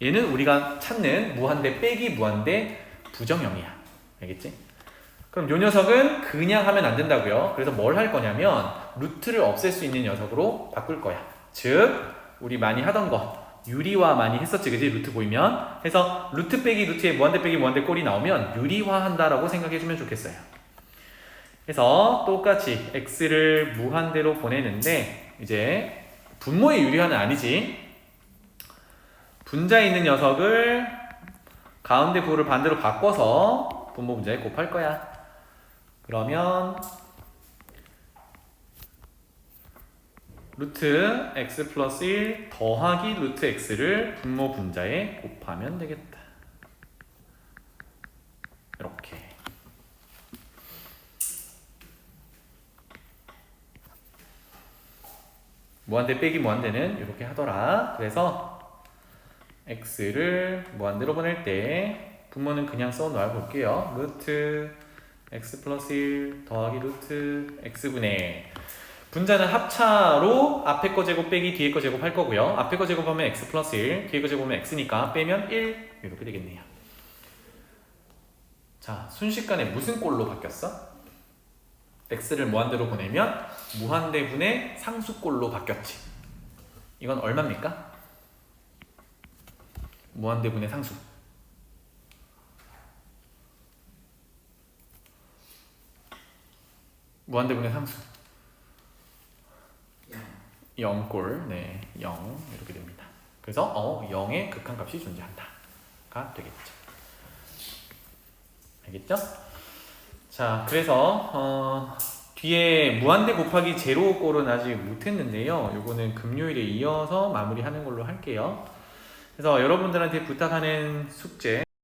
얘는 우리가 찾는 무한대 빼기 무한대 부정형이야. 알겠지? 그럼 요 녀석은 그냥 하면 안 된다고요. 그래서 뭘 할 거냐면 루트를 없앨 수 있는 녀석으로 바꿀 거야. 즉 우리 많이 하던 거 유리화 많이 했었지, 그지? 루트 보이면. 해서 루트 빼기 루트에 무한대 빼기 무한대 꼴이 나오면 유리화 한다라고 생각해주면 좋겠어요. 그래서 똑같이 x를 무한대로 보내는데 이제 분모의 유리화는 아니지. 분자에 있는 녀석을 가운데 부호를 반대로 바꿔서 분모 분자에 곱할 거야. 그러면 루트 x 플러스 1 더하기 루트 x를 분모 분자에 곱하면 되겠다. 이렇게. 무한대 빼기 무한대는 이렇게 하더라. 그래서 x를 무한대로 보낼 때 분모는 그냥 써 놔 볼게요. 루트 x 플러스 1 더하기 루트 x분의, 분자는 합차로 앞에 거 제곱 빼기 뒤에 거 제곱 할 거고요. 앞에 거 제곱하면 x 플러스 1, 뒤에 거 제곱하면 x니까 빼면 1 이렇게 되겠네요. 자, 순식간에 무슨 꼴로 바뀌었어? x를 무한대로 보내면 무한대분의 상수꼴로 바뀌었지. 이건 얼마입니까? 무한대분의 상수. 무한대분의 상수. 0꼴, 네, 0 이렇게 됩니다. 그래서 0의 극한값이 존재한다가 되겠죠. 알겠죠? 자, 그래서 뒤에 무한대 곱하기 제로 꼴은 아직 못했는데요. 요거는 금요일에 이어서 마무리하는 걸로 할게요. 그래서 여러분들한테 부탁하는 숙제,